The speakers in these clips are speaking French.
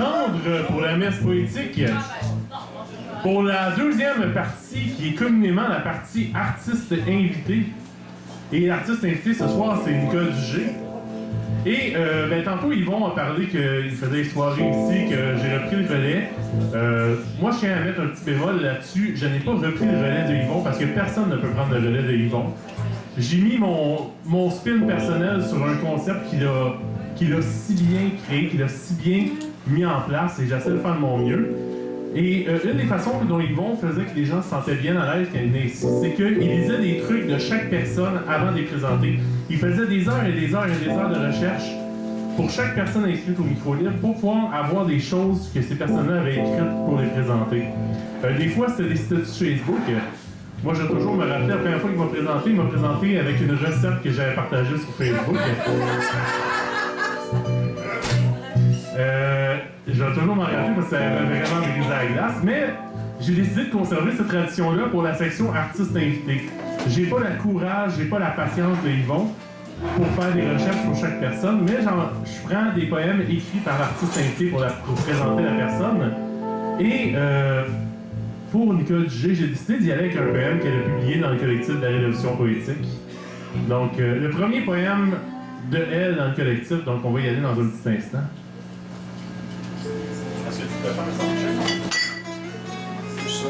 prendre pour la messe poétique. Pour la deuxième partie, qui est communément la partie artiste invité. Et l'artiste invité ce soir, c'est Nicole Dugé. Et tantôt, Yvon a parlé qu'il faisait des soirées ici, que j'ai repris le relais. Moi, je tiens à mettre un petit bémol là-dessus. Je n'ai pas repris le relais de Yvon parce que personne ne peut prendre le relais de Yvon. J'ai mis mon spin personnel sur un concept qu'il a si bien créé, qu'il a si bien mis en place et j'essaie de faire de mon mieux. Et une des façons dont Yvon faisait que les gens se sentaient bien à l'aise quand ils venaient ici, c'est qu'il lisait des trucs de chaque personne avant de les présenter. Il faisait des heures et des heures et des heures de recherche pour chaque personne inscrite au micro-libre pour pouvoir avoir des choses que ces personnes-là avaient écrites pour les présenter. Des fois, c'était des statuts Facebook. Moi, je vais toujours me rappeler, la première fois qu'il m'a présenté avec une recette que j'avais partagée sur Facebook. Je vais toujours m'en rappeler parce que ça avait vraiment brisé la glace, mais j'ai décidé de conserver cette tradition-là pour la section artiste invité. J'ai pas le courage, j'ai pas la patience de Yvon pour faire des recherches sur chaque personne, mais je prends des poèmes écrits par l'artiste invité pour présenter la personne. Et pour Nicole Dugé, j'ai décidé d'y aller avec un poème qu'elle a publié dans le collectif de la Révolution poétique. Donc, le premier poème de elle dans le collectif, donc on va y aller dans un petit instant. Est-ce que tu peux faire un son? Je suis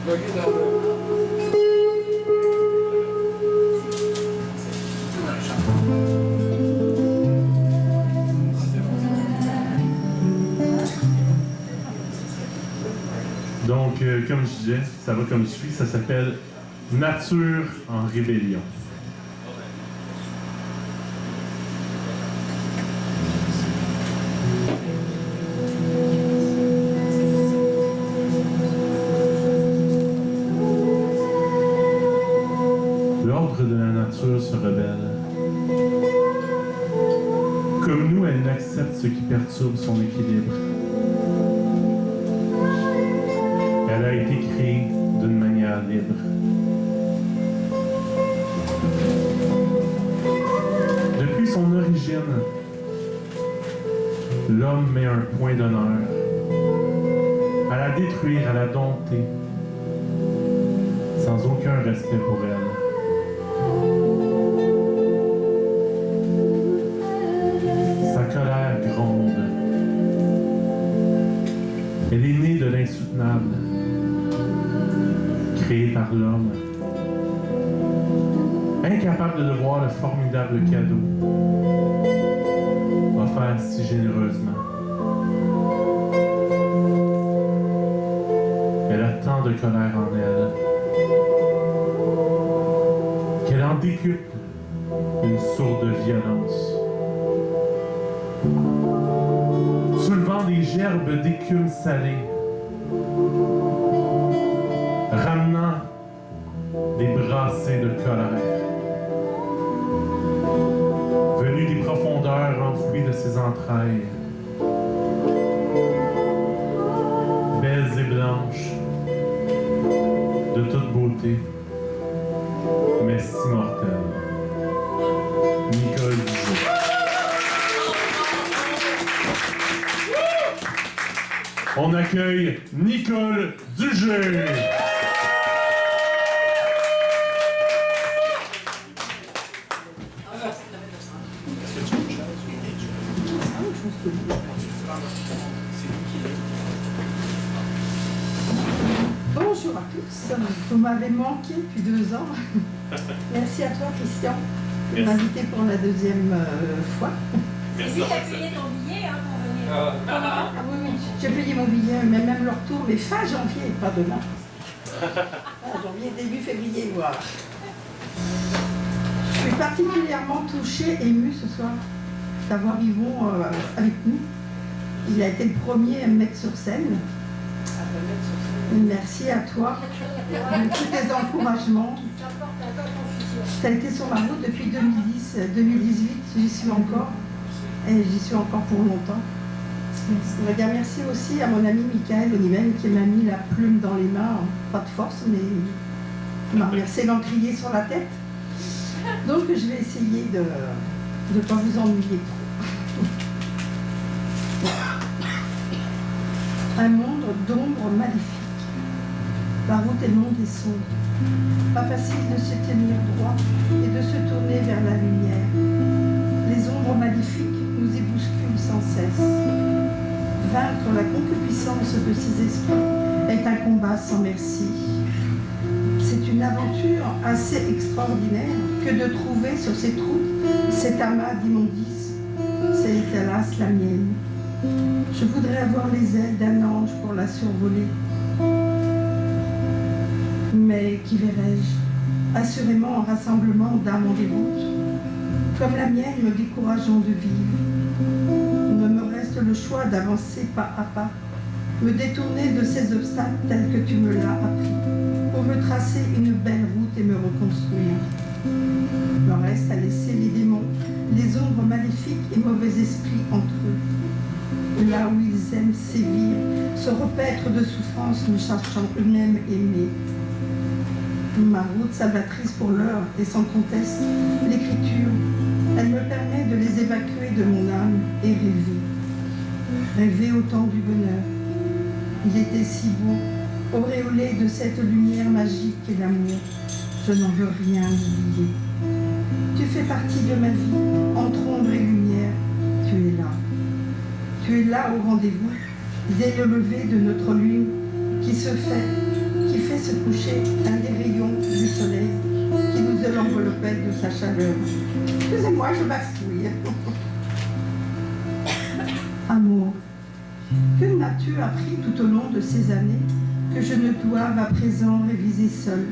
bloqué dans le... Donc, comme je disais, ça va comme suit. Ça s'appelle « Nature en rébellion ». L'ordre de la nature se rebelle. Comme nous, elle n'accepte ce qui perturbe son équilibre. Elle a été créée d'une manière libre. Depuis son origine, l'homme met un point d'honneur à la détruire, à la dompter, sans aucun respect pour elle. Sa colère gronde. Elle est née de l'insoutenable, créée par l'homme, incapable de voir le formidable cadeau offert si généreusement. Elle a tant de colère en elle qu'elle en décuple une sourde violence. Soulevant des gerbes d'écume salée, ramenant des brassées de colère, venues des profondeurs enfouies de ses entrailles, belles et blanches, de toute beauté, mais si mortelle. Nicole Dugé. On accueille Nicole Dugé. Bonjour à tous, vous m'avez manqué depuis 2 ans. Merci à toi Christian de m'inviter pour la deuxième fois. C'est lui qui a payé ton billet pour venir. Ah oui, j'ai payé mon billet, mais même le retour, mais fin janvier, pas demain. Fin janvier, début février, voilà. Je suis particulièrement touchée, émue ce soir d'avoir Yvon avec nous. Il a été le premier à me mettre sur scène. Merci à toi de tous tes encouragements. Tu as été sur ma route depuis 2010, 2018, j'y suis encore. Et j'y suis encore pour longtemps. Je voudrais dire merci aussi à mon ami Michael Oniven qui m'a mis la plume dans les mains, pas de force, mais il m'a reversé l'encrier sur la tête. Donc je vais essayer de ne pas vous ennuyer trop. Un monde d'ombres maléfiques. La route est longue et sombre. Pas facile de se tenir droit et de se tourner vers la lumière. Les ombres maléfiques nous y bousculent sans cesse. Vaincre la concupiscence de ces esprits est un combat sans merci. C'est une aventure assez extraordinaire que de trouver sur cette route cet amas d'immondices. C'est hélas la mienne. Je voudrais avoir les ailes d'un ange pour la survoler. Mais qui verrai-je? Assurément un rassemblement d'âmes en déroute, comme la mienne me décourageant de vivre. Ne me reste le choix d'avancer pas à pas, me détourner de ces obstacles tels que tu me l'as appris, pour me tracer une belle route et me reconstruire. Me reste à laisser les démons, les ombres maléfiques et mauvais esprits entre eux, là où ils aiment sévir, se repaître de souffrance, ne cherchant eux-mêmes aimer. Ma route salvatrice pour l'heure est sans conteste l'écriture. Elle me permet de les évacuer de mon âme et rêver. Rêver au temps du bonheur. Il était si beau, auréolé de cette lumière magique et l'amour. Je n'en veux rien oublier. Tu fais partie de ma vie, entre ombre et lumière. Tu es là. Tu es là au rendez-vous, dès le lever de notre lune qui fait se coucher un des rayons du soleil qui nous l'enveloppait de sa chaleur. Excusez-moi, je bafouille. Amour, que m'as-tu appris tout au long de ces années que je ne doive à présent réviser seule?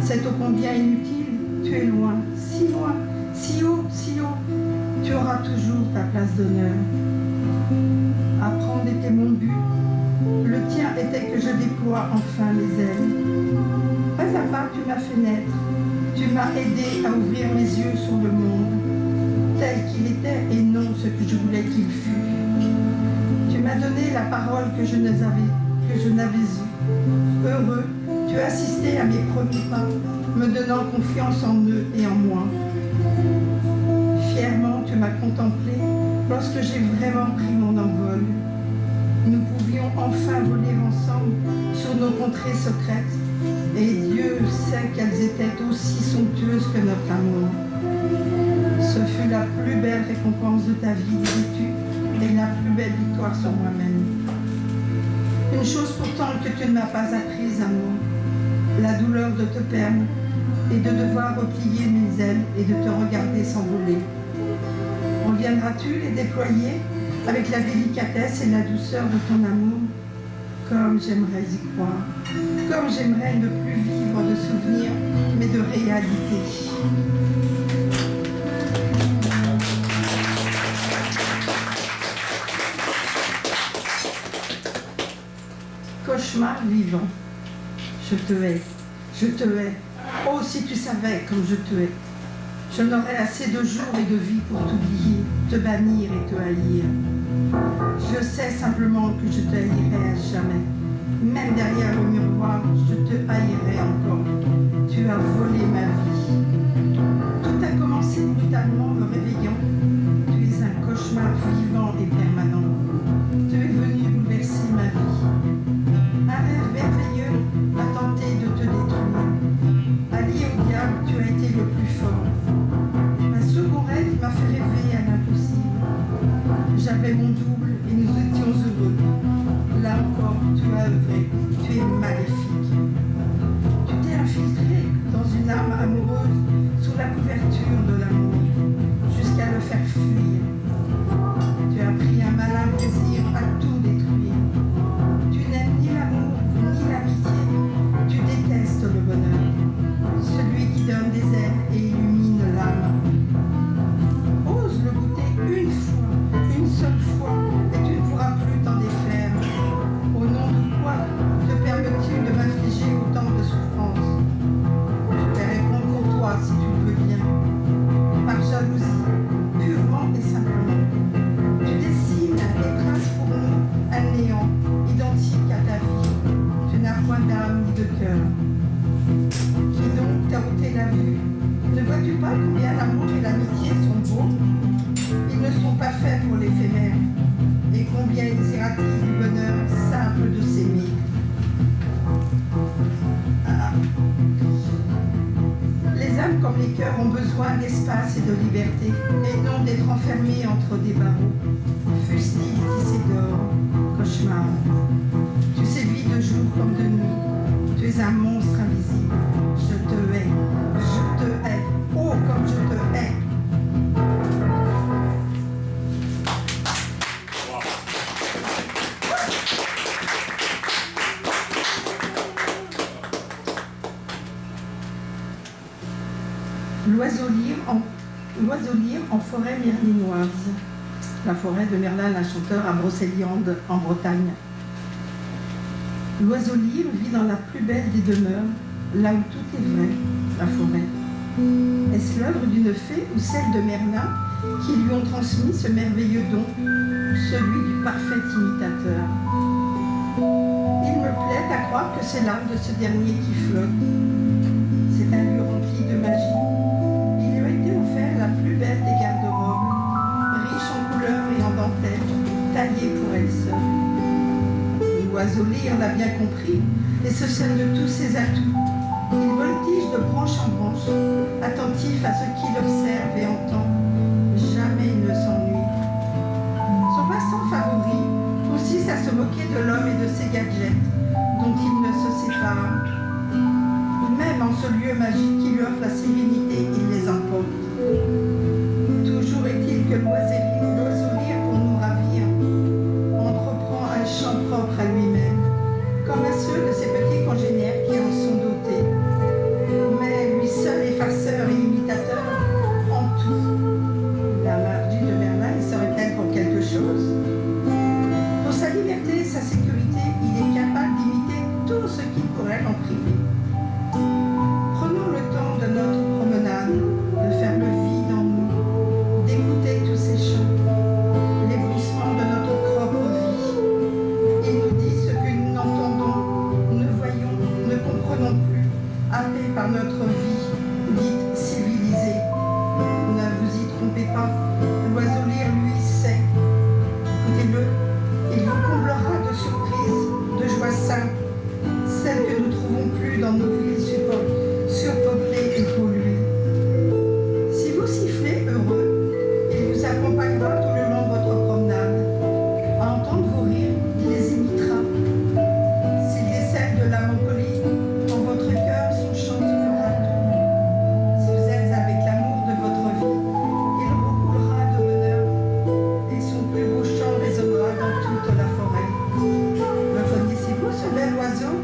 C'est ô combien inutile, tu es loin, si haut, si haut, tu auras toujours ta place d'honneur. Apprendre était mon but. Le tien était que je déploie enfin mes ailes. Pas à pas, tu m'as fait naître. Tu m'as aidé à ouvrir mes yeux sur le monde, tel qu'il était et non ce que je voulais qu'il fût. Tu m'as donné la parole que je n'avais eue. Heureux, tu as assisté à mes premiers pas, me donnant confiance en eux et en moi. Fièrement, tu m'as contemplé lorsque j'ai vraiment pris mon envol. Nous pouvions enfin voler ensemble sur nos contrées secrètes, et Dieu sait qu'elles étaient aussi somptueuses que notre amour. Ce fut la plus belle récompense de ta vie, dis-tu, et la plus belle victoire sur moi-même. Une chose pourtant que tu ne m'as pas apprise, amour, la douleur de te perdre et de devoir replier mes ailes et de te regarder s'envoler. Reviendras-tu les déployer avec la délicatesse et la douceur de ton amour? Comme j'aimerais y croire, comme j'aimerais ne plus vivre de souvenirs, mais de réalité. Cauchemar vivant, je te hais, je te hais. Oh, si tu savais comme je te hais. Je n'aurais assez de jours et de vie pour t'oublier, te bannir et te haïr. Je sais simplement que je te haïrai à jamais. Même derrière le miroir, je te haïrai encore. Tu as volé ma vie. Tout a commencé brutalement me réveillant. Tu es un cauchemar vivant et permanent. Tu es venu bouleverser ma vie. Un rêve merveilleux a tenté de te détruire. Allié au diable, tu as été le plus fort. Un second rêve m'a fait rêver à l'impossible. J'avais mon double et nous étions heureux. Là encore, tu as œuvré, tu es maléfique. Tu t'es infiltré dans une âme amoureuse sous la couverture de l'amour, jusqu'à le faire fuir. Tu as pris un malin plaisir à tout détruire. Tu n'aimes ni l'amour, ni l'amitié. Tu détestes le bonheur, celui qui donne des ailes et illumine l'âme. Ose le goûter une fois, une seule fois, et tu ne pourras plus t'en défaire. Au nom de quoi te permets-tu de m'infliger autant de souffrances? Je vais répondre pour toi si tu le veux bien. Par jalousie, purement et simplement. Tu dessines et traces pour nous un néant identique à ta vie. Tu n'as point d'âme ni de cœur. Qui donc t'a ôté la vue? Ne vois-tu pas combien l'amour et l'amitié sont beaux? Ils ne sont pas faits pour l'éphémère. et combien ils irradient du bonheur simple de s'aimer. Ah. Les âmes comme les cœurs ont besoin d'espace et de liberté, et non d'être enfermés entre des barreaux. Fussent-ils tissés d'or, cauchemar. Tu sévis de jour comme de nuit, tu es un monstre invisible. Je te hais, oh comme je te hais. L'oiseau lyre en forêt merlinoise. La forêt de Merlin, la chanteur à Brocéliande, en Bretagne. L'oiseau lyre vit dans la plus belle des demeures, là où tout est vrai, la forêt. Est-ce l'œuvre d'une fée ou celle de Merlin qui lui ont transmis ce merveilleux don, celui du parfait imitateur? Il me plaît à croire que c'est l'âme de ce dernier qui flotte. C'est un lieu rempli de magie. Il lui a été offert la plus belle des garde-robes, riche en couleurs et en dentelles, taillée pour elle seule. L'oiseau lyre l'a bien compris et se sert de tous ses atouts. Il voltige de branche en branche, attentif à ce qu'il observe et entend. Jamais il ne s'ennuie. Son passe-temps favori consiste à se moquer de l'homme et de ses gadgets, dont il ne se sépare. Même en ce lieu magique qui lui offre la sérénité, il les emporte. Toujours est-il que l'oiseau lyre, pour nous ravir, entreprend un chant propre à lui-même, comme à ceux de ses petits congénères qui en sont dotés. Mais lui seul est farceur et imitateur en tout. La magie de Merlin y serait-elle pour quelque chose? Pour sa liberté et sa sécurité, il est capable d'imiter tout ce qui pourrait l'en priver. Prenons le temps de notre promenade, de faire le vide en nous, d'écouter tous ces chants, les bruissements de notre propre vie. Il nous dit ce que nous n'entendons, ne voyons, ne comprenons plus, happés par notre vie, dite civilisée. Ne vous y trompez pas, l'oiseau lyre, lui, sait. Écoutez-le, il vous comblera de surprises, de joies simples, celles que nous ne trouvons plus dans nos villes surpeuplées et polluées. Si vous sifflez heureux, il vous accompagnera tout le long de votre promenade. À entendre vos rires, il les imitera. S'il décèle de la mélancolie, en votre cœur, son chant se fera tout. Si vous êtes avec l'amour de votre vie, il recoulera de bonheur et son plus beau chant résonnera dans toute la forêt. Le connaissez-vous, ce bel oiseau?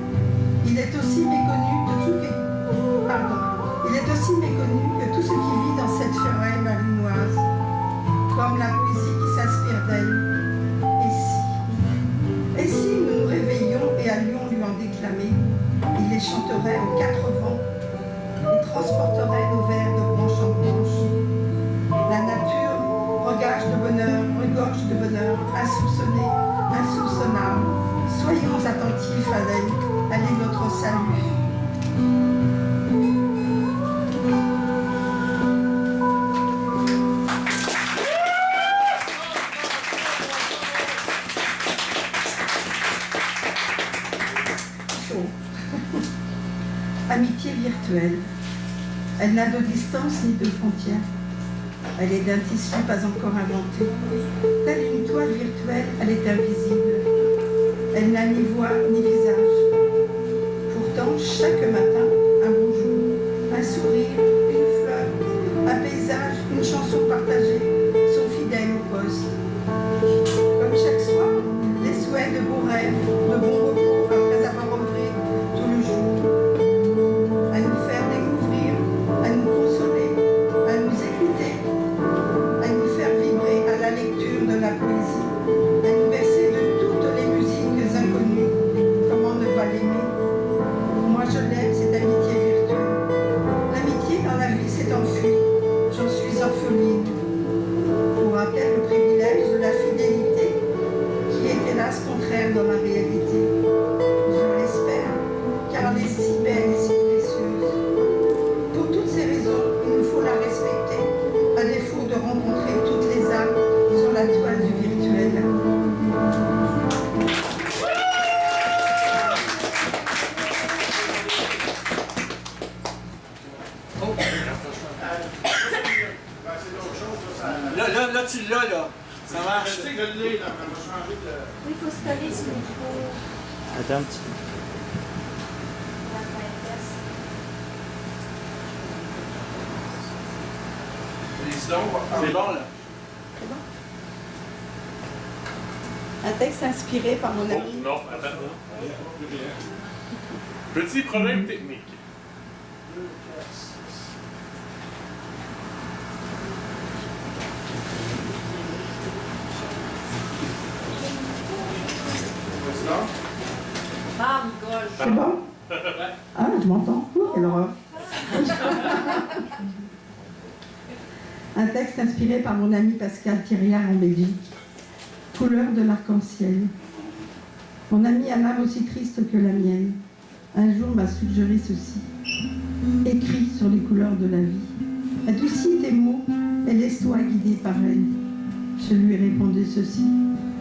Il est aussi méconnu que tout ce qui vit dans cette forêt malinoise, comme la poésie qui s'inspire d'elle. Et si nous nous réveillions et allions lui en déclamer, il les chanterait aux quatre vents et transporterait nos vers de branche en branche. La nature regorge de bonheur, insoupçonné, insoupçonnable. Soyons attentifs à elle est notre salut. Amitié virtuelle. Elle n'a de distance ni de frontières. Elle est d'un tissu pas encore inventé. Telle une toile virtuelle, elle est invisible. Elle n'a ni voix ni visage. Pourtant, chaque matin, un bonjour, un sourire, une fleur, un paysage, une chanson partagée sont fidèles au poste. Comme chaque soir, les souhaits de beaux rêves, de bons repos après avoir œuvré tout le jour. À nous faire découvrir, à nous consoler, à nous écouter, à nous faire vibrer à la lecture de la poésie, à nous bercer de toutes les musiques inconnues. Comment ne pas l'aimer? Moi je l'aime, cette amitié virtuelle. L'amitié dans la vie s'est enfuie, j'en suis orpheline. Pour rappel, le privilège de la fidélité qui est hélas contraire dans la réalité. Je l'espère, car elle est si belle et si précieuse. Pour toutes ces raisons, il nous faut la respecter, à défaut de rencontrer toutes les âmes sur la toile du virtuel. tu l'as, là. Ça marche. Je sais que le lait, là, on va changer de... Oui, il faut se coller sur le micro. Attends un petit peu. La princesse. C'est bon, là. C'est bon? Un texte inspiré par mon Oh, ami. non, attends. Petit problème technique. Ah, Nicole. C'est bon? Ah, je m'entends. Ouh, quelle horreur. Un texte inspiré par mon ami Pascal Thiriard en Belgique. Couleur de l'arc-en-ciel. Mon ami a l'âme aussi triste que la mienne. Un jour m'a suggéré ceci. Écris sur les couleurs de la vie. Adoucis tes mots et laisse-toi guider par elles. Je lui ai répondu ceci.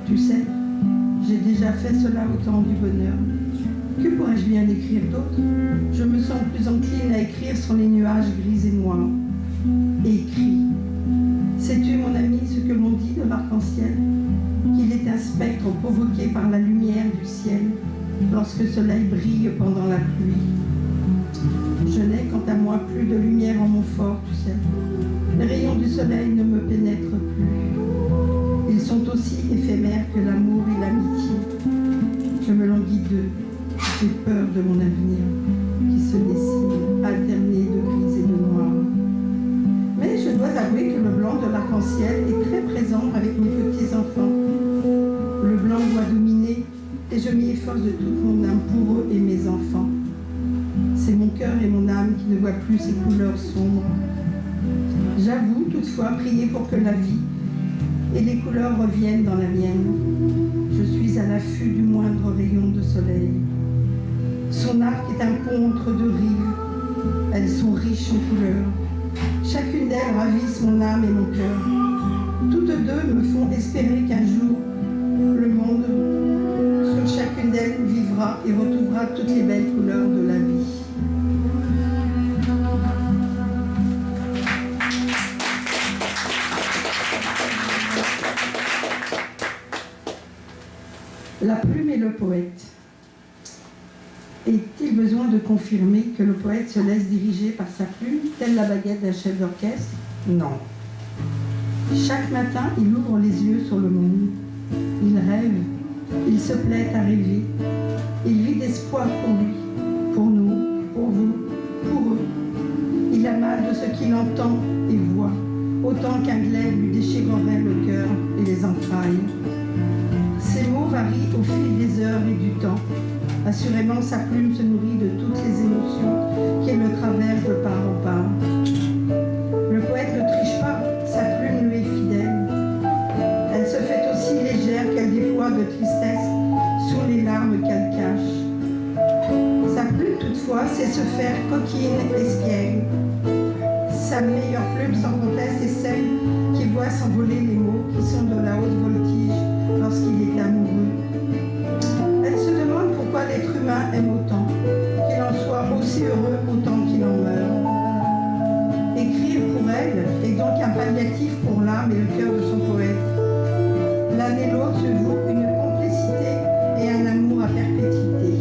Tu sais, j'ai déjà fait cela au temps du bonheur. Que pourrais-je bien écrire d'autre? Je me sens plus encline à écrire sur les nuages gris et noirs. Écris. Sais-tu, mon ami, ce que l'on dit de l'arc-en-ciel? Qu'il est un spectre provoqué par la lumière du ciel lorsque le soleil brille pendant la pluie. Je n'ai, quant à moi, plus de lumière en mon fort, tu sais. Les rayons du soleil ne me pénètrent plus. Ils sont aussi éphémères que l'amour et l'amitié. Je me languis d'eux. J'ai peur de mon avenir, qui se dessine, alterné de gris et de noir. Mais je dois avouer que le blanc de l'arc-en-ciel est très présent avec mes petits-enfants. Le blanc doit dominer, et je m'y efforce de toute mon âme pour eux et mes enfants. C'est mon cœur et mon âme qui ne voient plus ces couleurs sombres. J'avoue toutefois prier pour que la vie et les couleurs reviennent dans la mienne. Je suis à l'affût du moindre rayon de soleil. Son arc est un pont entre deux rives. Elles sont riches en couleurs. Chacune d'elles ravisse mon âme et mon cœur. Toutes deux me font espérer qu'un jour, le monde, sur chacune d'elles, vivra et retrouvera toutes les belles couleurs de la vie. La plume et le poète. Est-il besoin de confirmer que le poète se laisse diriger par sa plume, telle la baguette d'un chef d'orchestre? Non. Chaque matin, il ouvre les yeux sur le monde. Il rêve, il se plaît à rêver. Il vit d'espoir pour lui, pour nous, pour vous, pour eux. Il a mal de ce qu'il entend et voit, autant qu'un glaive lui déchirerait le cœur et les entrailles. Ses mots varient au fil des heures et du temps. Assurément, sa plume se nourrit de toutes les émotions qui le traversent de part en part. Le poète ne triche pas, sa plume lui est fidèle. Elle se fait aussi légère qu'elle déploie de tristesse sous les larmes qu'elle cache. Sa plume, toutefois, sait se faire coquine, espiègle. Sa meilleure plume, sans conteste, est celle qui voit s'envoler les mots qui sont de la haute voltige lorsqu'il est amoureux. Elle se demande pourquoi l'être humain aime autant, qu'il en soit aussi heureux autant qu'il en meurt. Écrire pour elle est donc un palliatif pour l'âme et le cœur de son poète. L'un et l'autre se vouent une complicité et un amour à perpétuité.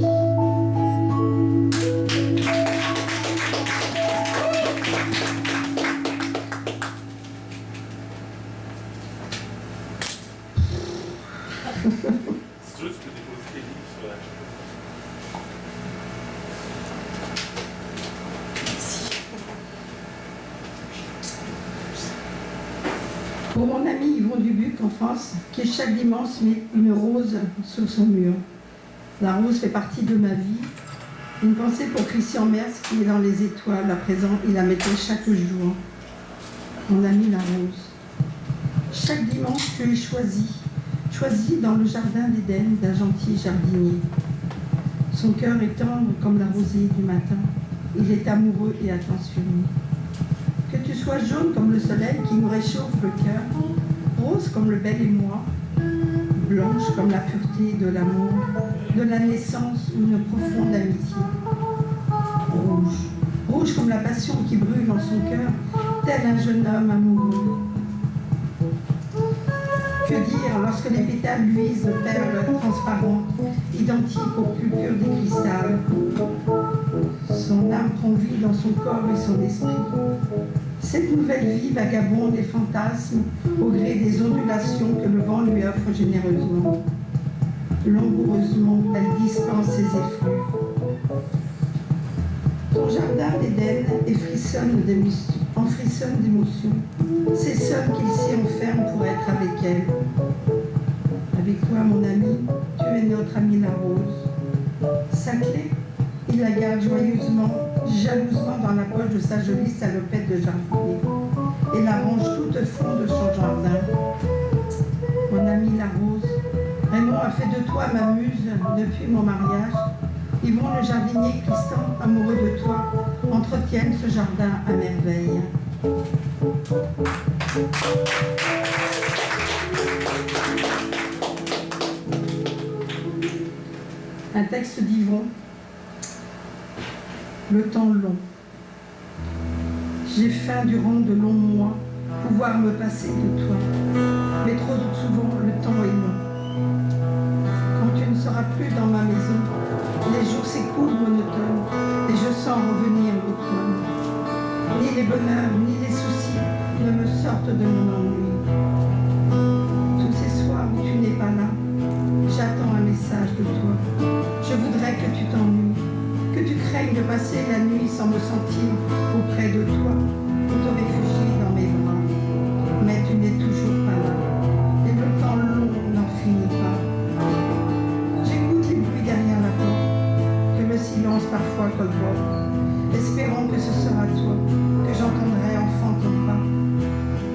Si tu veux, tu peux déposer tes livres sur la chaise. Pour mon ami Yvon Dubuc en France, qui chaque dimanche met une rose sur son mur. La rose fait partie de ma vie. Une pensée pour Christian Merz qui est dans les étoiles. À présent, il la mettait chaque jour. Mon ami la rose. Chaque dimanche, tu es choisi dans le jardin d'Éden d'un gentil jardinier. Son cœur est tendre comme la rosée du matin. Il est amoureux et attentionné. Que tu sois jaune comme le soleil qui nous réchauffe le cœur, rose comme le bel émoi, blanche comme la pureté de l'amour, de la naissance ou une profonde amitié. Rouge comme la passion qui brûle en son cœur, tel un jeune homme amoureux. lumière lorsque les pétales luisent de perles transparentes, identiques au plus pur des cristals. Son âme prend vie dans son corps et son esprit. Cette nouvelle vie vagabonde et fantasme au gré des ondulations que le vent lui offre généreusement. Langoureusement, elle dispense ses effluves. Ton jardin d'Éden en frissonne d'émotion. C'est seul qu'il s'y enferme pour être avec elle. Avec toi, mon ami, tu es notre ami la rose. Sa clé, il la garde joyeusement, jalousement dans la poche de sa jolie salopette de jardinier et la range toute au fond de son jardin. Mon ami la rose, Raymond a fait de toi ma muse depuis mon mariage. Yvon le jardinier Christian, amoureux de toi, entretiennent ce jardin à merveille. Un texte d'Yvon. Le temps long. J'ai faim durant de longs mois, pouvoir me passer de toi. Mais trop souvent, le temps est long. Quand tu ne seras plus dans ma maison, les jours s'écoulent monotones et je sens revenir l'automne. Ni les bonheurs, ni les soucis ne me sortent de mon ennui. Tous ces soirs où tu n'es pas là, j'attends un message de toi. Je voudrais que tu t'ennuies, que tu craignes de passer la nuit sans me sentir auprès de toi, ou te réfugier dans mes bras. Mais tu n'es toujours pas là, et le temps long n'en finit pas. J'écoute les bruits derrière la porte, que le silence parfois colporte, espérant que ce sera toi, que j'entendrai enfin ton pas.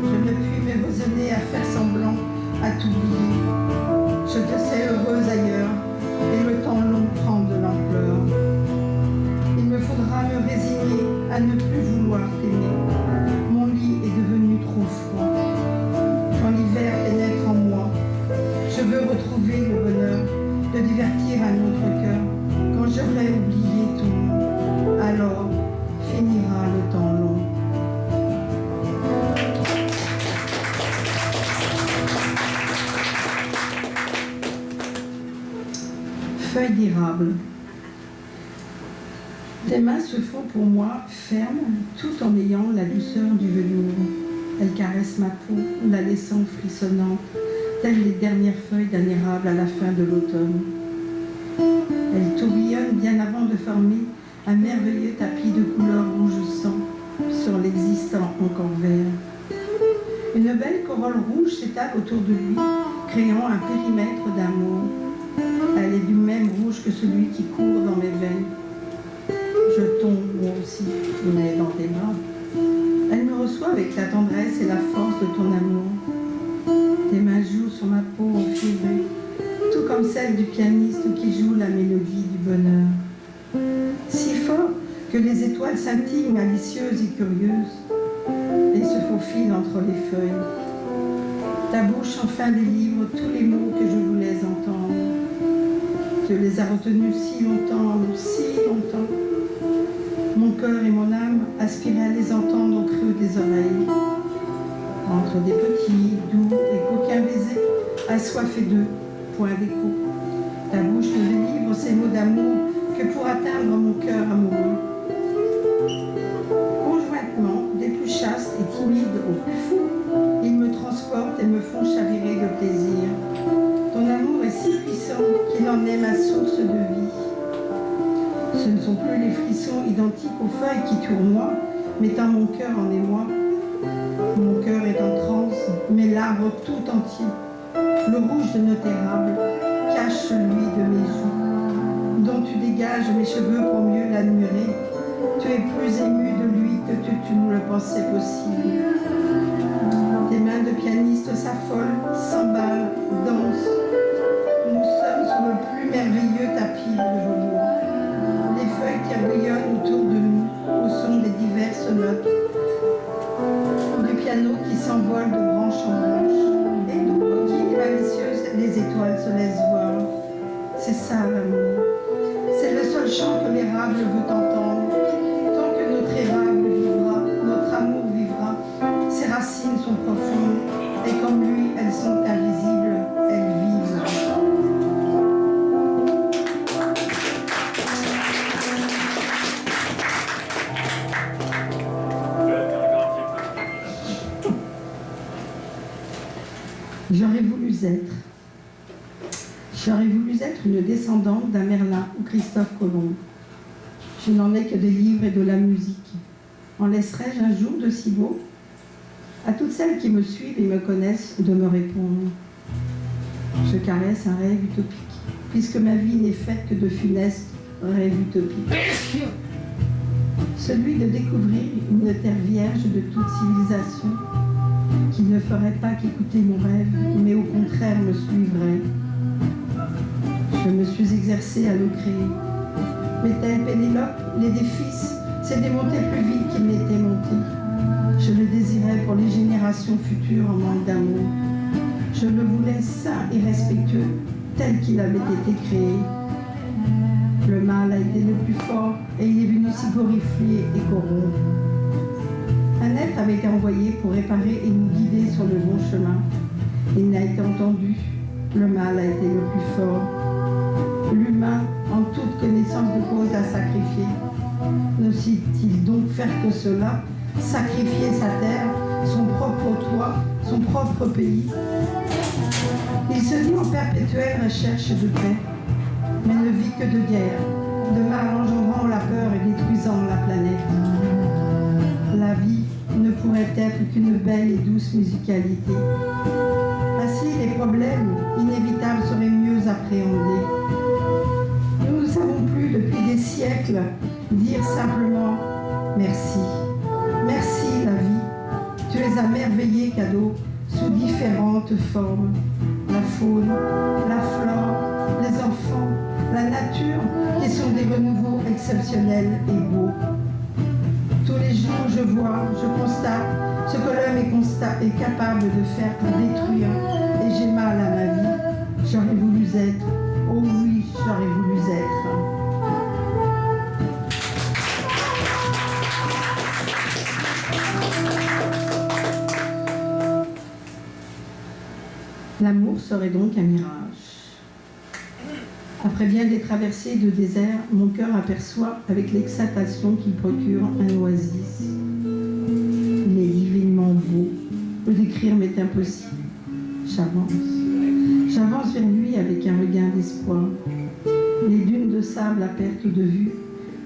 Je ne puis me raisonner à faire semblant, à t'oublier. Je te sais heureuse ailleurs, et le temps long prend de l'ampleur. Il me faudra me résigner à ne plus vouloir t'aimer. Mon lit est devenu trop froid. Quand l'hiver pénètre en moi, je veux retrouver le bonheur de divertir un autre cœur. Quand j'aurai oublié ton nom, alors finira le temps long. Feuilles d'érable. Tes mains se font pour moi fermes, tout en ayant la douceur du velours. Elles caressent ma peau, la laissant frissonnante, telles les dernières feuilles d'un érable à la fin de l'automne. Elles tourbillonnent bien avant de former un merveilleux tapis de couleur rouge sang sur l'existant encore vert. Une belle corolle rouge s'étale autour de lui, créant un périmètre d'amour. Elle est du même rouge que celui qui court dans mes veines. Je tombe moi aussi, mais dans tes bras. Elle me reçoit avec la tendresse et la force de ton amour. Tes mains jouent sur ma peau enfilée, tout comme celle du pianiste qui joue la mélodie du bonheur. Si fort que les étoiles scintillent malicieuses et curieuses et se faufilent entre les feuilles. Ta bouche enfin délivre tous les mots que je voulais entendre. Tu les as retenus si longtemps, si longtemps. Mon cœur et mon âme aspiraient à les entendre au creux des oreilles. Entre des petits, doux et coquins baisers, assoiffés d'eux, point d'écho. Ta bouche me délivre ces mots d'amour que pour atteindre mon cœur amoureux. Conjointement, des plus chastes et timides aux plus fous, ils me transportent et me font chavirer de plaisir. Ton amour est si puissant qu'il en est ma source de vie. Ce ne sont plus les frissons identiques aux feuilles qui tournoient, mettant mon cœur en émoi. Mon cœur est en transe, mais l'arbre tout entier, le rouge de notre érable, cache celui de mes joues, dont tu dégages mes cheveux pour mieux l'admirer. Tu es plus ému de lui que tu ne le pensais possible. Tes mains de pianiste s'affolent, s'emballent, dansent. Nous sommes sur le plus merveilleux tapis de velours. Les feuilles qui bouillonnent autour de nous, au son des diverses notes. Du piano qui s'envole de branche en branche. Et d'où coquilles malicieuses, les étoiles se laissent voir. C'est ça l'amour. C'est le seul chant que l'érable veut entendre. Tant que notre érable vivra, notre amour vivra. Ses racines sont profondes et comme lui, elles sont invisibles. J'aurais voulu être une descendante d'un Merlin ou Christophe Colomb. Je n'en ai que des livres et de la musique. En laisserai-je un jour de si beau? À toutes celles qui me suivent et me connaissent de me répondre. Je caresse un rêve utopique, puisque ma vie n'est faite que de funestes rêves utopiques. Celui de découvrir une terre vierge de toute civilisation, qui ne ferait pas qu'écouter mon rêve, mais au contraire me suivrait. Je me suis exercée à le créer. Mais telle Pénélope, l'édifice s'est démonté plus vite qu'il n'était monté. Je le désirais pour les générations futures en manque d'amour. Je le voulais sain et respectueux, tel qu'il avait été créé. Le mal a été le plus fort et il est venu s'y glorifier et corrompre. Un être avait été envoyé pour réparer et nous guider sur le bon chemin. Il n'a été entendu. Le mal a été le plus fort. L'humain, en toute connaissance de cause, a sacrifié. Ne sait-il donc faire que cela? Sacrifier sa terre, son propre toit, son propre pays. Il se dit en perpétuelle recherche de paix, mais ne vit que de guerre, de mal engendrant la peur et détruisant la planète. La vie ne pourrait être qu'une belle et douce musicalité. Ainsi, les problèmes inévitables seraient mieux appréhendés. Nous ne savons plus depuis des siècles dire simplement merci. Merci la vie, tu es un merveilleux cadeau sous différentes formes. La faune, la flore, les enfants, la nature qui sont des renouveaux exceptionnels et beaux. Tous les jours je vois, je constate ce que l'homme est capable de faire pour détruire et j'ai mal à ma vie. J'aurais voulu être, oh oui, j'aurais voulu être. L'amour serait donc un mirage. Après bien des traversées de désert, mon cœur aperçoit avec l'excitation qu'il procure un oasis. Il est divinement beau. Le décrire m'est impossible. J'avance vers lui avec un regain d'espoir. Les dunes de sable à perte de vue,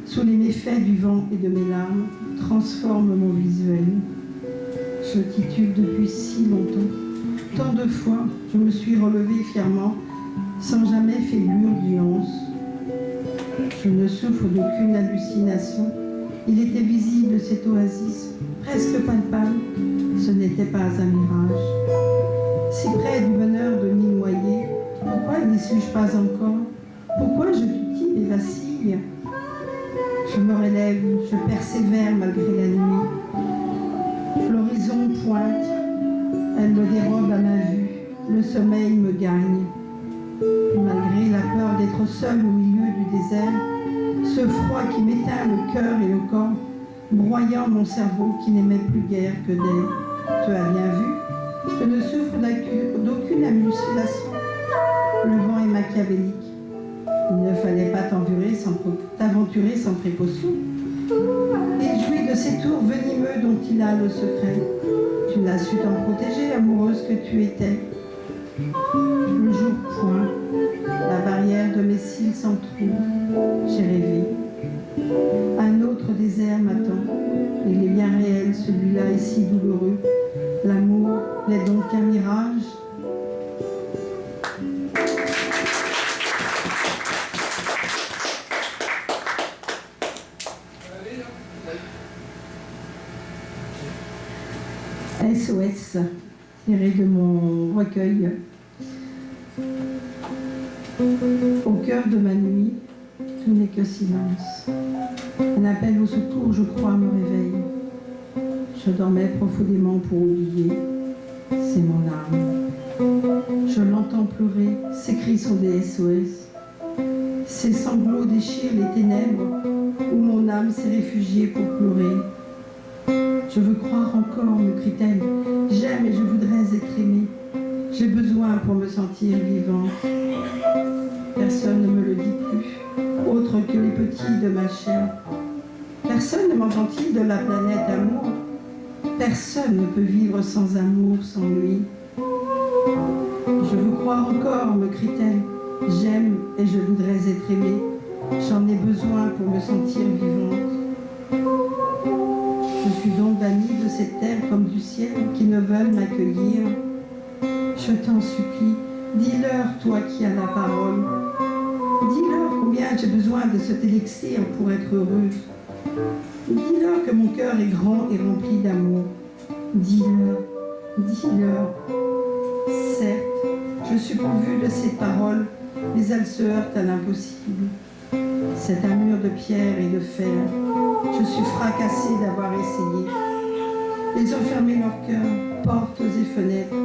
sous les méfaits du vent et de mes larmes, transforment mon visuel. Je titube depuis si longtemps. Tant de fois, je me suis relevée fièrement, sans jamais faiblure du lance. Je ne souffre d'aucune hallucination. Il était visible cet oasis, presque palpable. Ce n'était pas un mirage. Si près du bonheur de m'y noyer, pourquoi n'y suis-je pas encore? Pourquoi je tutille et vacille? Je me relève, je persévère malgré la nuit. L'horizon pointe. Elle me dérobe à ma vue, le sommeil me gagne. Malgré la peur d'être seule au milieu du désert, ce froid qui m'éteint le cœur et le corps, broyant mon cerveau qui n'aimait plus guère que d'air. Tu as bien vu, je ne souffre d'aucune hallucination. Le vent est machiavélique. Il ne fallait pas t'aventurer sans précaution. Il jouit de ces tours venimeux dont il a le secret. Tu n'as su t'en protéger, amoureuse que tu étais. Le jour point, la barrière de mes cils s'entrouvre. J'ai rêvé. Un autre désert m'attend. Il est bien réel, celui-là est si douloureux. L'amour n'est donc qu'un mirage. SOS, tiré de mon recueil. Au cœur de ma nuit, tout n'est que silence. Un appel au secours, je crois, me réveille. Je dormais profondément pour oublier. C'est mon âme. Je l'entends pleurer, ses cris sont des SOS. Ses sanglots déchirent les ténèbres où mon âme s'est réfugiée pour pleurer. Je veux croire encore, me crie-t-elle. J'aime et je voudrais être aimée. J'ai besoin pour me sentir vivante. Personne ne me le dit plus, autre que les petits de ma chair. Personne ne m'entend-il de la planète amour? Personne ne peut vivre sans amour, sans lui. Je veux croire encore, me crie-t-elle. J'aime et je voudrais être aimée. J'en ai besoin pour me sentir vivante. Je suis donc bannie de cette terre comme du ciel qui ne veulent m'accueillir. Je t'en supplie, dis-leur, toi qui as la parole. Dis-leur combien j'ai besoin de cet élixir pour être heureuse. Dis-leur que mon cœur est grand et rempli d'amour. Dis-leur, dis-leur. Certes, je suis pourvue de ces paroles, mais elles se heurtent à l'impossible. C'est un mur de pierre et de fer. Je suis fracassée d'avoir essayé. Ils ont fermé leur cœur, portes et fenêtres,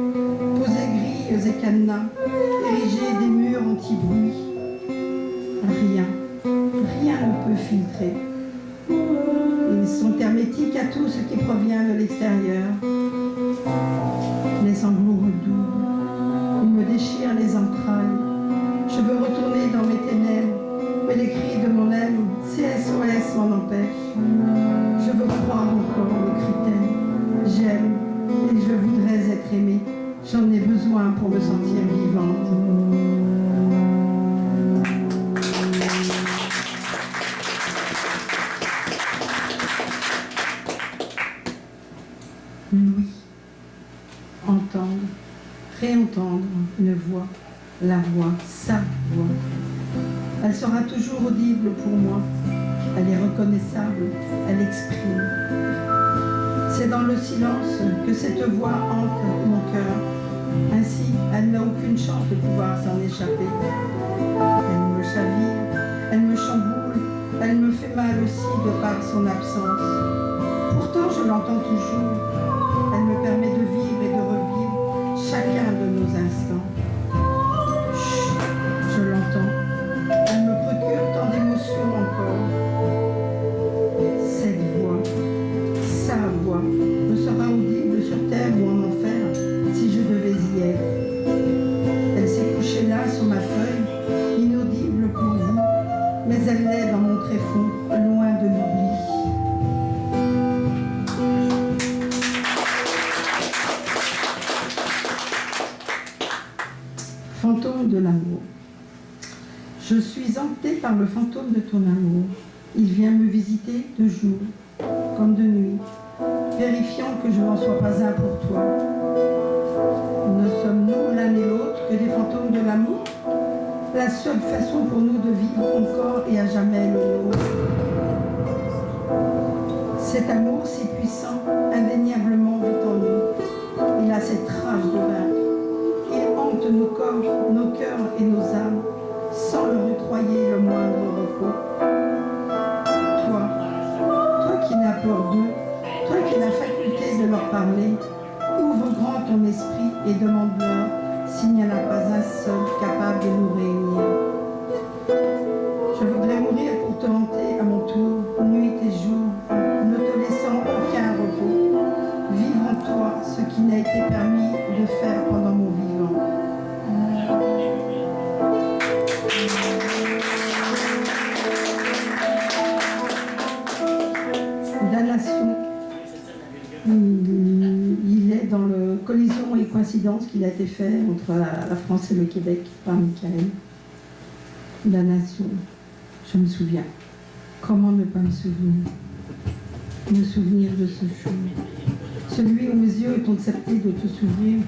posé grilles et cadenas, érigé des murs anti-bruit. Rien, rien ne peut filtrer. Ils sont hermétiques à tout ce qui provient de l'extérieur. Les sanglots redoublent. Ils me déchirent les entrailles. Je veux retourner dans mes ténèbres, mais les cris de mon âme, CSOS m'en empêchent. Je veux croire encore, me crie-t-elle. J'aime et je voudrais être aimée. J'en ai besoin pour me sentir vivante. Louis. Entendre, réentendre une voix, la voix, sa voix. Elle sera toujours audible pour moi. Elle est reconnaissable, elle exprime. C'est dans le silence que cette voix hante mon cœur. Ainsi, elle n'a aucune chance de pouvoir s'en échapper. Elle me chavire, elle me chamboule, elle me fait mal aussi de par son absence. Pourtant, je l'entends toujours. Elle me permet de vivre et de revivre chacun de nos instants. Chut, je l'entends. Elle me procure tant d'émotions encore. Cette voix, sa voix, me sera audible sur terre ou en enfer si je devais y être. Elle s'est couchée là sur ma feuille, inaudible pour vous, mais elle l'est dans mon tréfonds, loin de l'oubli. Fantôme de l'amour. Je suis hantée par le fantôme de ton amour. Il vient me visiter de jour, comme de nuit, vérifiant que je n'en sois pas un pour toi. Ne sommes-nous l'un et l'autre que des fantômes de l'amour? La seule façon pour nous de vivre encore et à jamais le nôtre. Cet amour si puissant, indéniablement vit en nous. Il a cette rage de vaincre. Il hante nos corps, nos cœurs et nos âmes, sans leur octroyer le moindre repos. Toi qui n'as peur d'eux, toi qui as la faculté de leur parler, ouvre grand ton esprit et demande-leur s'il n'y en a pas un seul capable de nous réunir. Je voudrais mourir pour te hanter à mon tour, nuit et jour, ne te laissant aucun repos. Vivre en toi ce qui n'a été permis de faire pendant mon vivant. Damnation. Il est dans le collision et coïncidence qu'il a été fait entre la France et le Québec par Michael. Damnation. Je me souviens. Comment ne pas me souvenir? Me souvenir de ce jour. Celui où mes yeux ont accepté de te s'ouvrir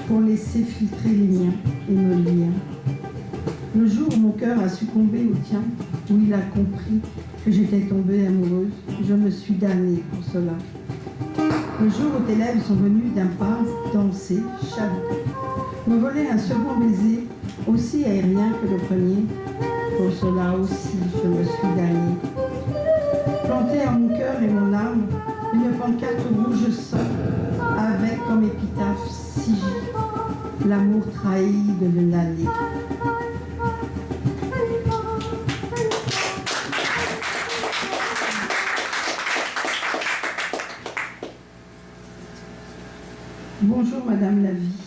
pour laisser filtrer les miens et me lire. Le jour où mon cœur a succombé au tien, où il a compris que j'étais tombée amoureuse, je me suis damnée pour cela. Le jour où tes lèvres sont venues d'un pas, danser, chanter, me voler un second baiser, aussi aérien que le premier, pour cela aussi je me suis damnée. Planter en mon cœur et mon âme une pancarte rouge sang, avec comme épitaphe sigil, l'amour trahi de l'année. Bonjour Madame la vie,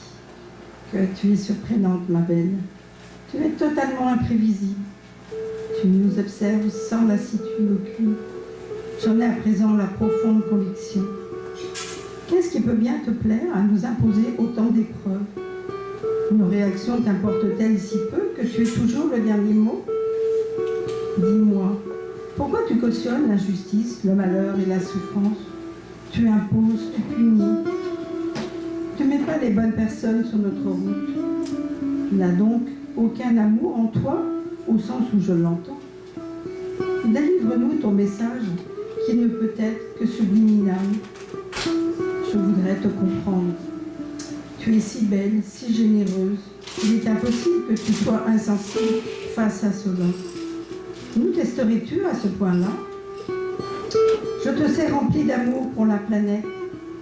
que tu es surprenante ma belle. Tu es totalement imprévisible. Tu nous observes sans lassitude aucune. J'en ai à présent la profonde conviction. Qu'est-ce qui peut bien te plaire à nous imposer autant d'épreuves? Nos réactions t'importent-elles si peu que tu aies toujours le dernier mot? Dis-moi, pourquoi tu cautionnes l'injustice, le malheur et la souffrance? Tu imposes, tu punis. Tu ne mets pas les bonnes personnes sur notre route. Tu n'as donc aucun amour en toi, au sens où je l'entends. Délivre-nous ton message, qui ne peut être que subliminal. Je voudrais te comprendre. Tu es si belle, si généreuse. Il est impossible que tu sois insensible face à cela. Nous testerais-tu à ce point-là? Je te sais rempli d'amour pour la planète,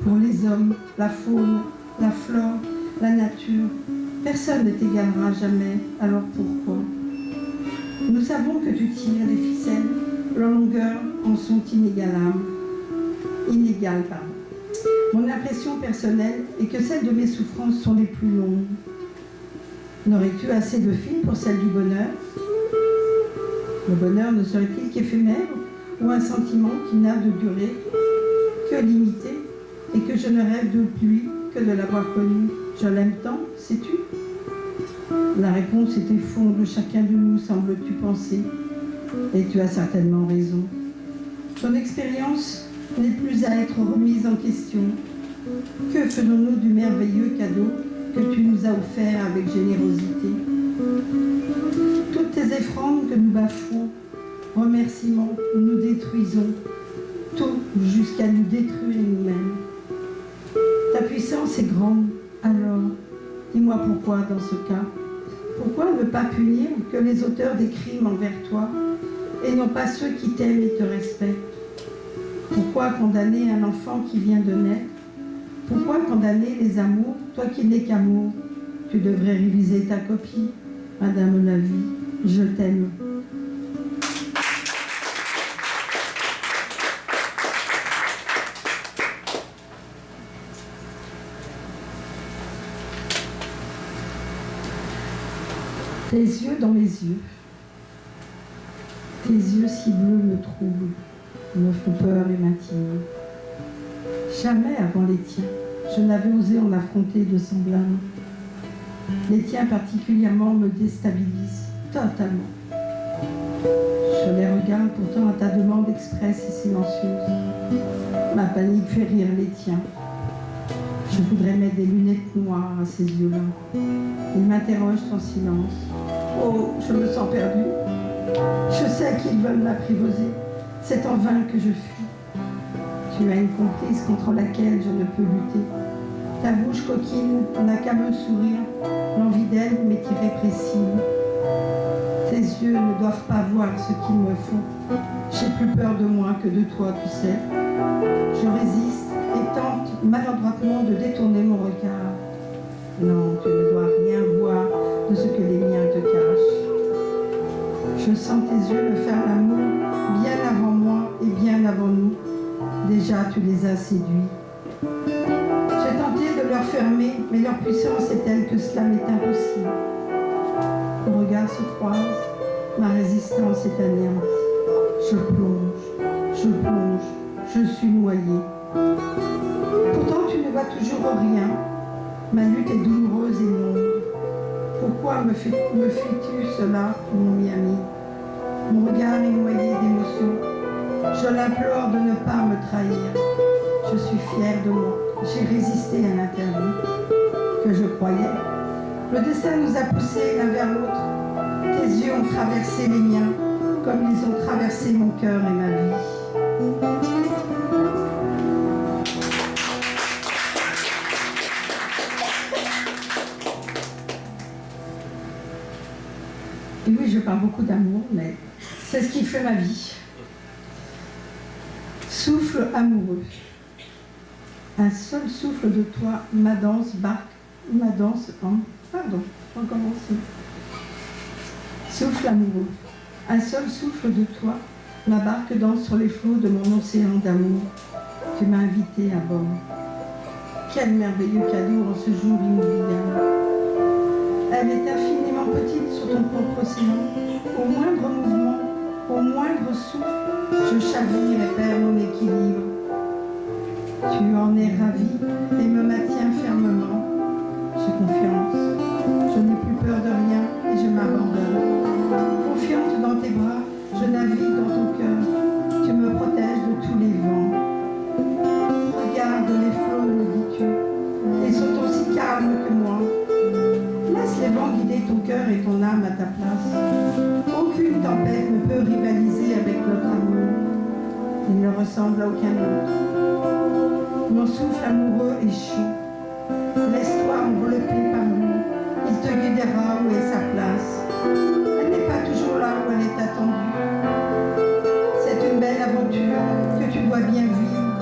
pour les hommes, la faune, la flore, la nature. Personne ne t'égalera jamais, alors pourquoi? Nous savons que tu tires les ficelles, leurs longueurs en sont inégales. Mon impression personnelle est que celles de mes souffrances sont les plus longues. N'aurais-tu assez de fil pour celle du bonheur? Le bonheur ne serait-il qu'éphémère ou un sentiment qui n'a de durée que limitée et que je ne rêve de lui que de l'avoir connu? Je l'aime tant, sais-tu? La réponse était fond de chacun de nous, sembles-tu penser, et tu as certainement raison. Ton expérience n'est plus à être remise en question. Que faisons-nous du merveilleux cadeau que tu nous as offert avec générosité? Toutes tes offrandes que nous bafouons, remerciements, nous détruisons, tout jusqu'à nous détruire nous-mêmes. Ta puissance est grande, alors dis-moi pourquoi dans ce cas? Pourquoi ne pas punir que les auteurs des crimes envers toi et non pas ceux qui t'aiment et te respectent? Pourquoi condamner un enfant qui vient de naître? Pourquoi condamner les amours, toi qui n'es qu'amour? Tu devrais réviser ta copie, Madame la vie, je t'aime. Tes yeux dans mes yeux, tes yeux si bleus me troublent, me font peur et m'intiment. Jamais avant les tiens, je n'avais osé en affronter de semblables. Les tiens particulièrement me déstabilisent totalement. Je les regarde pourtant à ta demande expresse et silencieuse. Ma panique fait rire les tiens. Je voudrais mettre des lunettes noires à ces yeux-là. Ils m'interrogent en silence. Oh, je me sens perdue. Je sais qu'ils veulent m'apprivoiser. C'est en vain que je fuis. Tu as une complice contre laquelle je ne peux lutter. Ta bouche coquine n'a qu'à me sourire. L'envie d'elle m'est irrépressible. Tes yeux ne doivent pas voir ce qu'ils me font. J'ai plus peur de moi que de toi, tu sais. Je résiste et tente maladroitement de détourner mon regard. Non, tu ne dois rien voir de ce que les miens te cachent. Je sens tes yeux me faire l'amour bien avant moi et bien avant nous. Déjà, tu les as séduits. J'ai tenté de leur fermer, mais leur puissance est telle que cela m'est impossible. Nos regards se croisent, ma résistance est anéantie. Je plonge, je suis noyée. Pourtant, tu ne vois toujours rien. Ma lutte est douloureuse et longue. Pourquoi me fais-tu cela, mon ami? Mon regard est noyé d'émotions. Je l'implore de ne pas me trahir. Je suis fière de moi. J'ai résisté à l'interview que je croyais. Le destin nous a poussés l'un vers l'autre. Tes yeux ont traversé les miens, comme ils ont traversé mon cœur et ma vie. Et oui, je parle beaucoup d'amour, mais c'est ce qui fait ma vie. Souffle amoureux. Un seul souffle de toi, ma danse pardon, je vais recommencer. Souffle amoureux. Un seul souffle de toi, ma barque danse sur les flots de mon océan d'amour. Tu m'as invité à bord. Quel merveilleux cadeau en ce jour inoubliable. Elle est infiniment petite sur ton propre océan. Au moindre mouvement, au moindre souffle, je chavire et perds mon équilibre. Tu en es ravi et me maintiens fermement. J'ai confiance. cœur et ton âme à ta place. Aucune tempête ne peut rivaliser avec notre amour. Il ne ressemble à aucun autre. Mon souffle amoureux est chaud. Laisse-toi envelopper par lui. Il te guidera où est sa place. Elle n'est pas toujours là où elle est attendue. C'est une belle aventure que tu dois bien vivre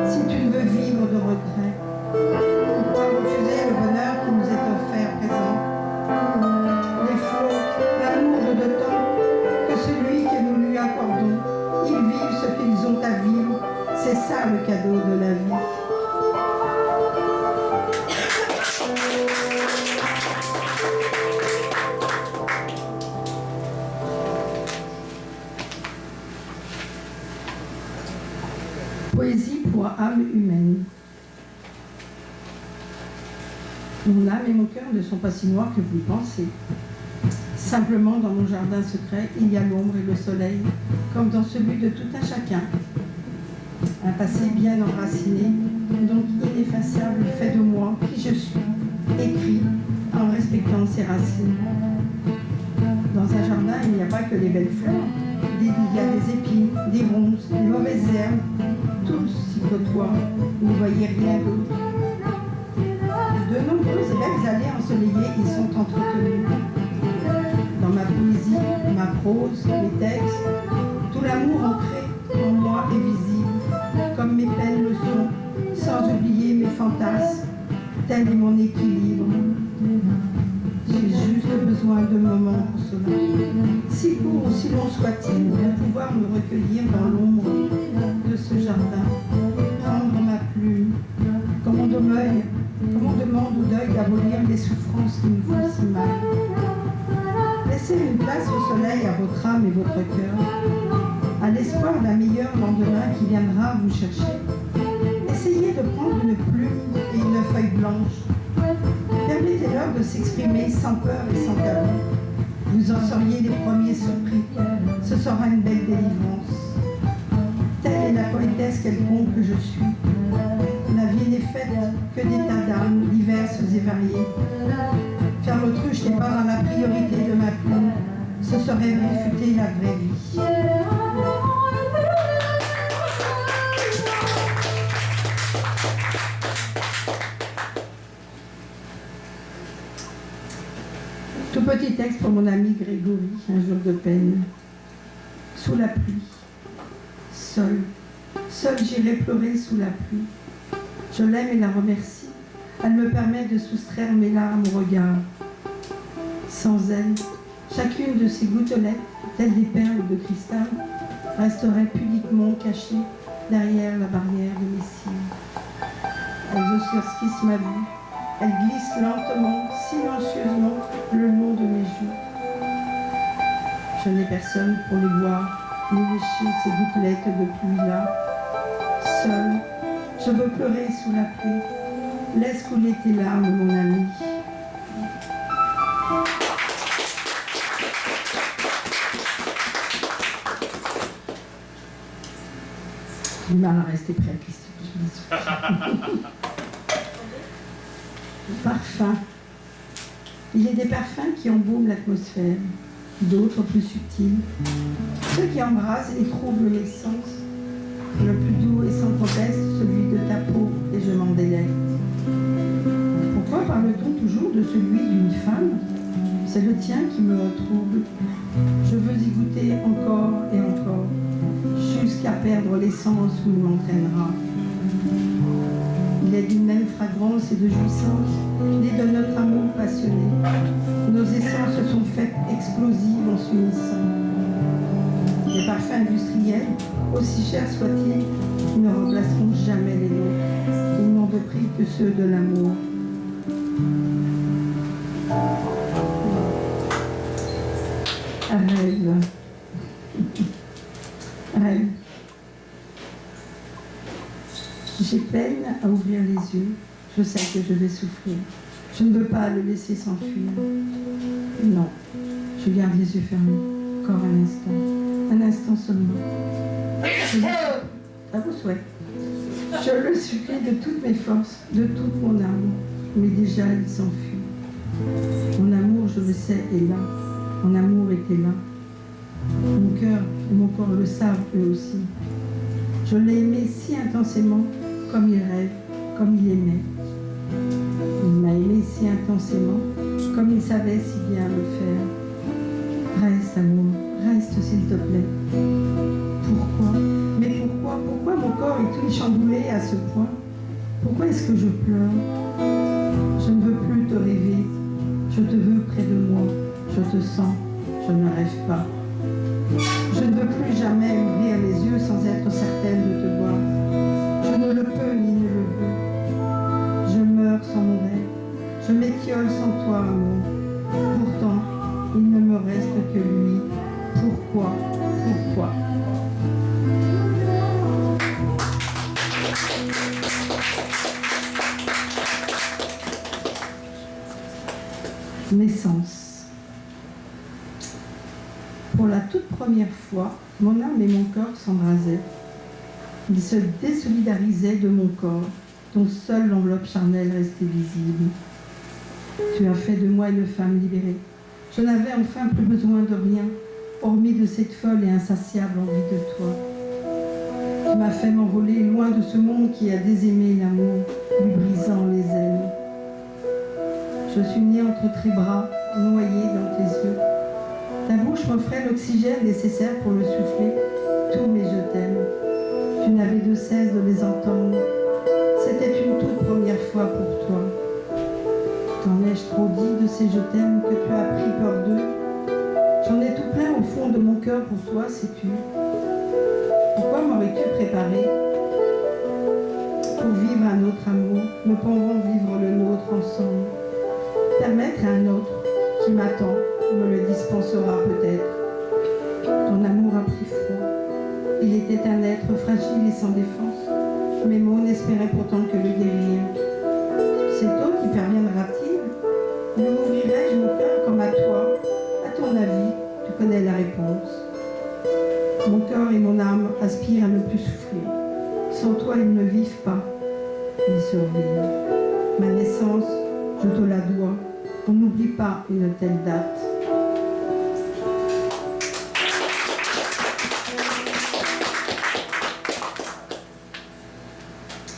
si tu ne veux vivre de regret. Pourquoi refuser le bonheur qui nous est offert présent? Les flots, l'amour de deux temps, que celui que nous lui accordons, ils vivent ce qu'ils ont à vivre. C'est ça le cadeau de la vie. Poésie pour âme humaine. Mon âme et mon cœur ne sont pas si noirs que vous le pensez. Simplement, dans mon jardin secret, il y a l'ombre et le soleil, comme dans celui de tout un chacun. Un passé bien enraciné, donc ineffaçable, fait de moi qui je suis, écrit en respectant ses racines. Dans un jardin, il n'y a pas que les belles fleurs. Il y a des épines, des ronces, des mauvaises herbes. Tous s'y côtoient. Vous ne voyez rien d'autre. De nombreuses et belles allées ensoleillées y sont entretenues. Dans ma poésie, ma prose, mes textes, tout l'amour ancré en moi est visible, comme mes peines le sont, sans oublier mes fantasmes. Tel est mon équilibre. J'ai juste besoin de moments pour cela. Si court ou si long soit-il, de pouvoir me recueillir dans l'ombre de ce jardin, prendre ma plume, comme on demande au deuil d'abolir les souffrances qui nous font si mal. Laissez une place au soleil à votre âme et votre cœur, à l'espoir d'un meilleur lendemain qui viendra vous chercher. Essayez de prendre une plume et une feuille blanche. Permettez-leur de s'exprimer sans peur et sans tabou. Vous en seriez les premiers surpris. Ce sera une belle délivrance. Telle est la poétesse quelconque que je suis. La vie n'est faite que d'états d'âmes diverses et variées. Faire l'autruche n'est pas dans la priorité de ma plume. Ce serait réfuter la vraie vie. Tout petit texte pour mon ami Grégory, un jour de peine. Sous la pluie, seul j'irai pleurer sous la pluie. Je l'aime et la remercie. Elle me permet de soustraire mes larmes au regard. Sans elle, chacune de ces gouttelettes, telles des perles de cristal, resterait pudiquement cachée derrière la barrière de mes cils. Elles obscurcissent ma vue. Elles glissent lentement, silencieusement, le long de mes joues. Je n'ai personne pour les boire, ni lécher ces gouttelettes de pluie-là. Seul, je veux pleurer sous la pluie. Laisse couler tes larmes, mon ami. J'ai du mal à rester prêt, Christine. Parfum. Il y a des parfums qui embaument l'atmosphère, d'autres plus subtils. Ceux qui embrasent et troublent les sens. Le plus doux est sans conteste celui de ta peau, et je m'en délecte. Pourquoi parle-t-on toujours de celui d'une femme? C'est le tien qui me trouble. Je veux y goûter encore et encore, jusqu'à perdre l'essence où il m'entraînera. Il est d'une même fragrance et de jouissance, née de notre amour passionné. Nos essences se sont faites explosives en s'unissant. Les parfums industriels, aussi chers soient-ils, ne remplaceront jamais les nôtres. Ils n'ont de prix que ceux de l'amour. Rêve. Rêve. J'ai peine à ouvrir les yeux. Je sais que je vais souffrir. Je ne veux pas le laisser s'enfuir. Non, je garde les yeux fermés. Encore un instant seulement. À vos souhaits. Je le supplie de toutes mes forces, de toute mon âme. Mais déjà, il s'enfuit. Mon amour je le sais, est là. Mon amour était là. Mon cœur et mon corps le savent eux aussi. Je l'ai aimé si intensément, comme il rêve, comme il aimait. Il m'a aimé si intensément, comme il savait si bien le faire. Reste, amour, reste s'il te plaît. Pourquoi? Mais pourquoi mon corps est-il chamboulé à ce point? Pourquoi est-ce que je pleure? Je ne veux plus te rêver. Je te veux près de moi. Je te sens. Je ne rêve pas. Je ne veux plus jamais ouvrir les yeux sans être certaine de te voir. Je ne le peux ni ne le veux. Je meurs sans mon rêve. Je m'étiole sans toi, amour. Pourtant, il ne me reste que lui. Pourquoi? Naissance. Pour la toute première fois, mon âme et mon corps s'embrasaient. Ils se désolidarisaient de mon corps, dont seule l'enveloppe charnelle restait visible. Tu as fait de moi une femme libérée. Je n'avais enfin plus besoin de rien, hormis de cette folle et insatiable envie de toi. Tu m'as fait m'envoler loin de ce monde qui a désaimé l'amour, lui brisant les ailes. Je suis née entre tes bras, noyée dans tes yeux. Ta bouche m'offrait l'oxygène nécessaire pour le souffler. Tous mes je t'aime. Tu n'avais de cesse de les entendre. C'était une toute première fois pour toi. T'en ai-je trop dit de ces je t'aime que tu as pris peur d'eux? J'en ai tout plein au fond de mon cœur pour toi, sais-tu? Pourquoi m'aurais-tu préparé pour vivre un autre amour? Nous pourrons vivre le nôtre ensemble. Permettre à un autre qui m'attend me le dispensera peut-être. Ton amour a pris froid. Il était un être fragile et sans défense. Mes mots n'espéraient pourtant que le guérir. Cet autre y parviendra-t-il? Ne m'ouvrirai-je mon cœur comme à toi? À ton avis, tu connais la réponse. Mon cœur et mon âme aspirent à ne plus souffrir. Sans toi, ils ne vivent pas. Ils survivent. Ma naissance, je te la dois. On n'oublie pas une telle date.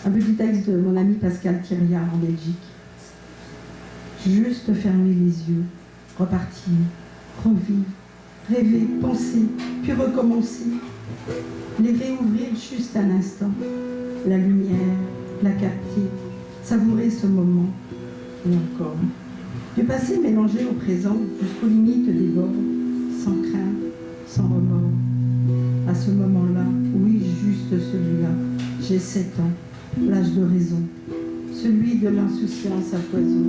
Un petit texte de mon ami Pascal Thiriard en Belgique. Juste fermer les yeux, repartir, revivre, rêver, penser, puis recommencer. Les réouvrir juste un instant. La lumière, la capter, savourer ce moment. Et encore. Du passé mélangé au présent jusqu'aux limites des bords, sans crainte, sans remords. À ce moment-là, oui, juste celui-là, j'ai 7 ans, l'âge de raison, celui de l'insouciance à foison.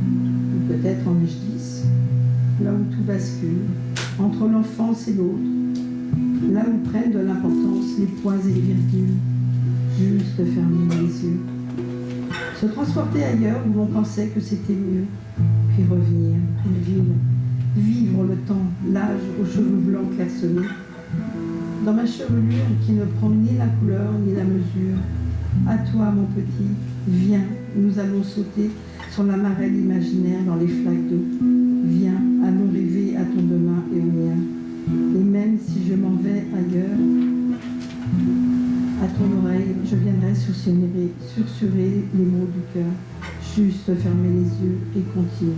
Ou peut-être en ai-je 10, là où tout bascule, entre l'enfance et l'autre, là où prennent de l'importance les points et les virgules, juste fermer les yeux. Se transporter ailleurs où l'on pensait que c'était mieux, puis revenir, une ville, vivre le temps, l'âge aux cheveux blancs clairsemés. Dans ma chevelure qui ne prend ni la couleur ni la mesure, à toi mon petit, viens, nous allons sauter sur la marelle imaginaire dans les flaques d'eau. Viens, allons rêver à ton demain et au mien. Et même si je m'en vais ailleurs, à ton oreille, je viendrai susurrer les mots du cœur. Juste fermer les yeux et continuer.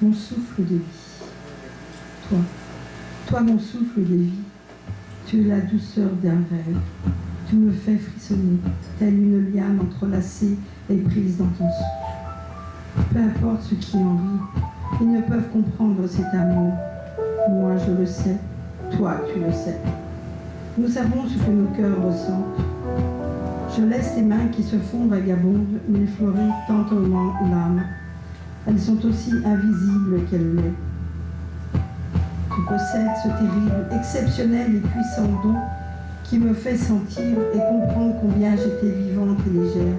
Mon souffle de vie. Toi mon souffle de vie. Tu es la douceur d'un rêve. Tu me fais frissonner, telle une liane entrelacée et prise dans ton souffle. Peu importe ce qui en rit, ils ne peuvent comprendre cet amour. Moi, je le sais. Toi, tu le sais. Nous savons ce que nos cœurs ressentent. Je laisse tes mains qui se font vagabondes, m'effleurer tentement l'âme. Elles sont aussi invisibles qu'elle l'est. Tu possèdes ce terrible, exceptionnel et puissant don qui me fait sentir et comprendre combien j'étais vivante et légère.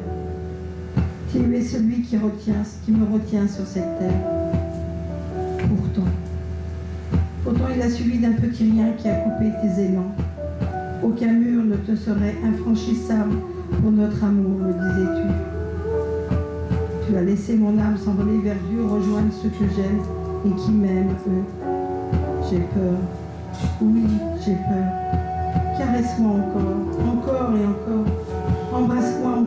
Tu es celui qui me retient sur cette terre. Pourtant, Pourtant, il a suivi d'un petit rien qui a coupé tes élans. Aucun mur ne te serait infranchissable pour notre amour, me disais-tu. Tu as laissé mon âme s'envoler vers Dieu, rejoindre ceux que j'aime et qui m'aiment, eux. J'ai peur. Oui, j'ai peur. Caresse-moi encore et encore. Embrasse-moi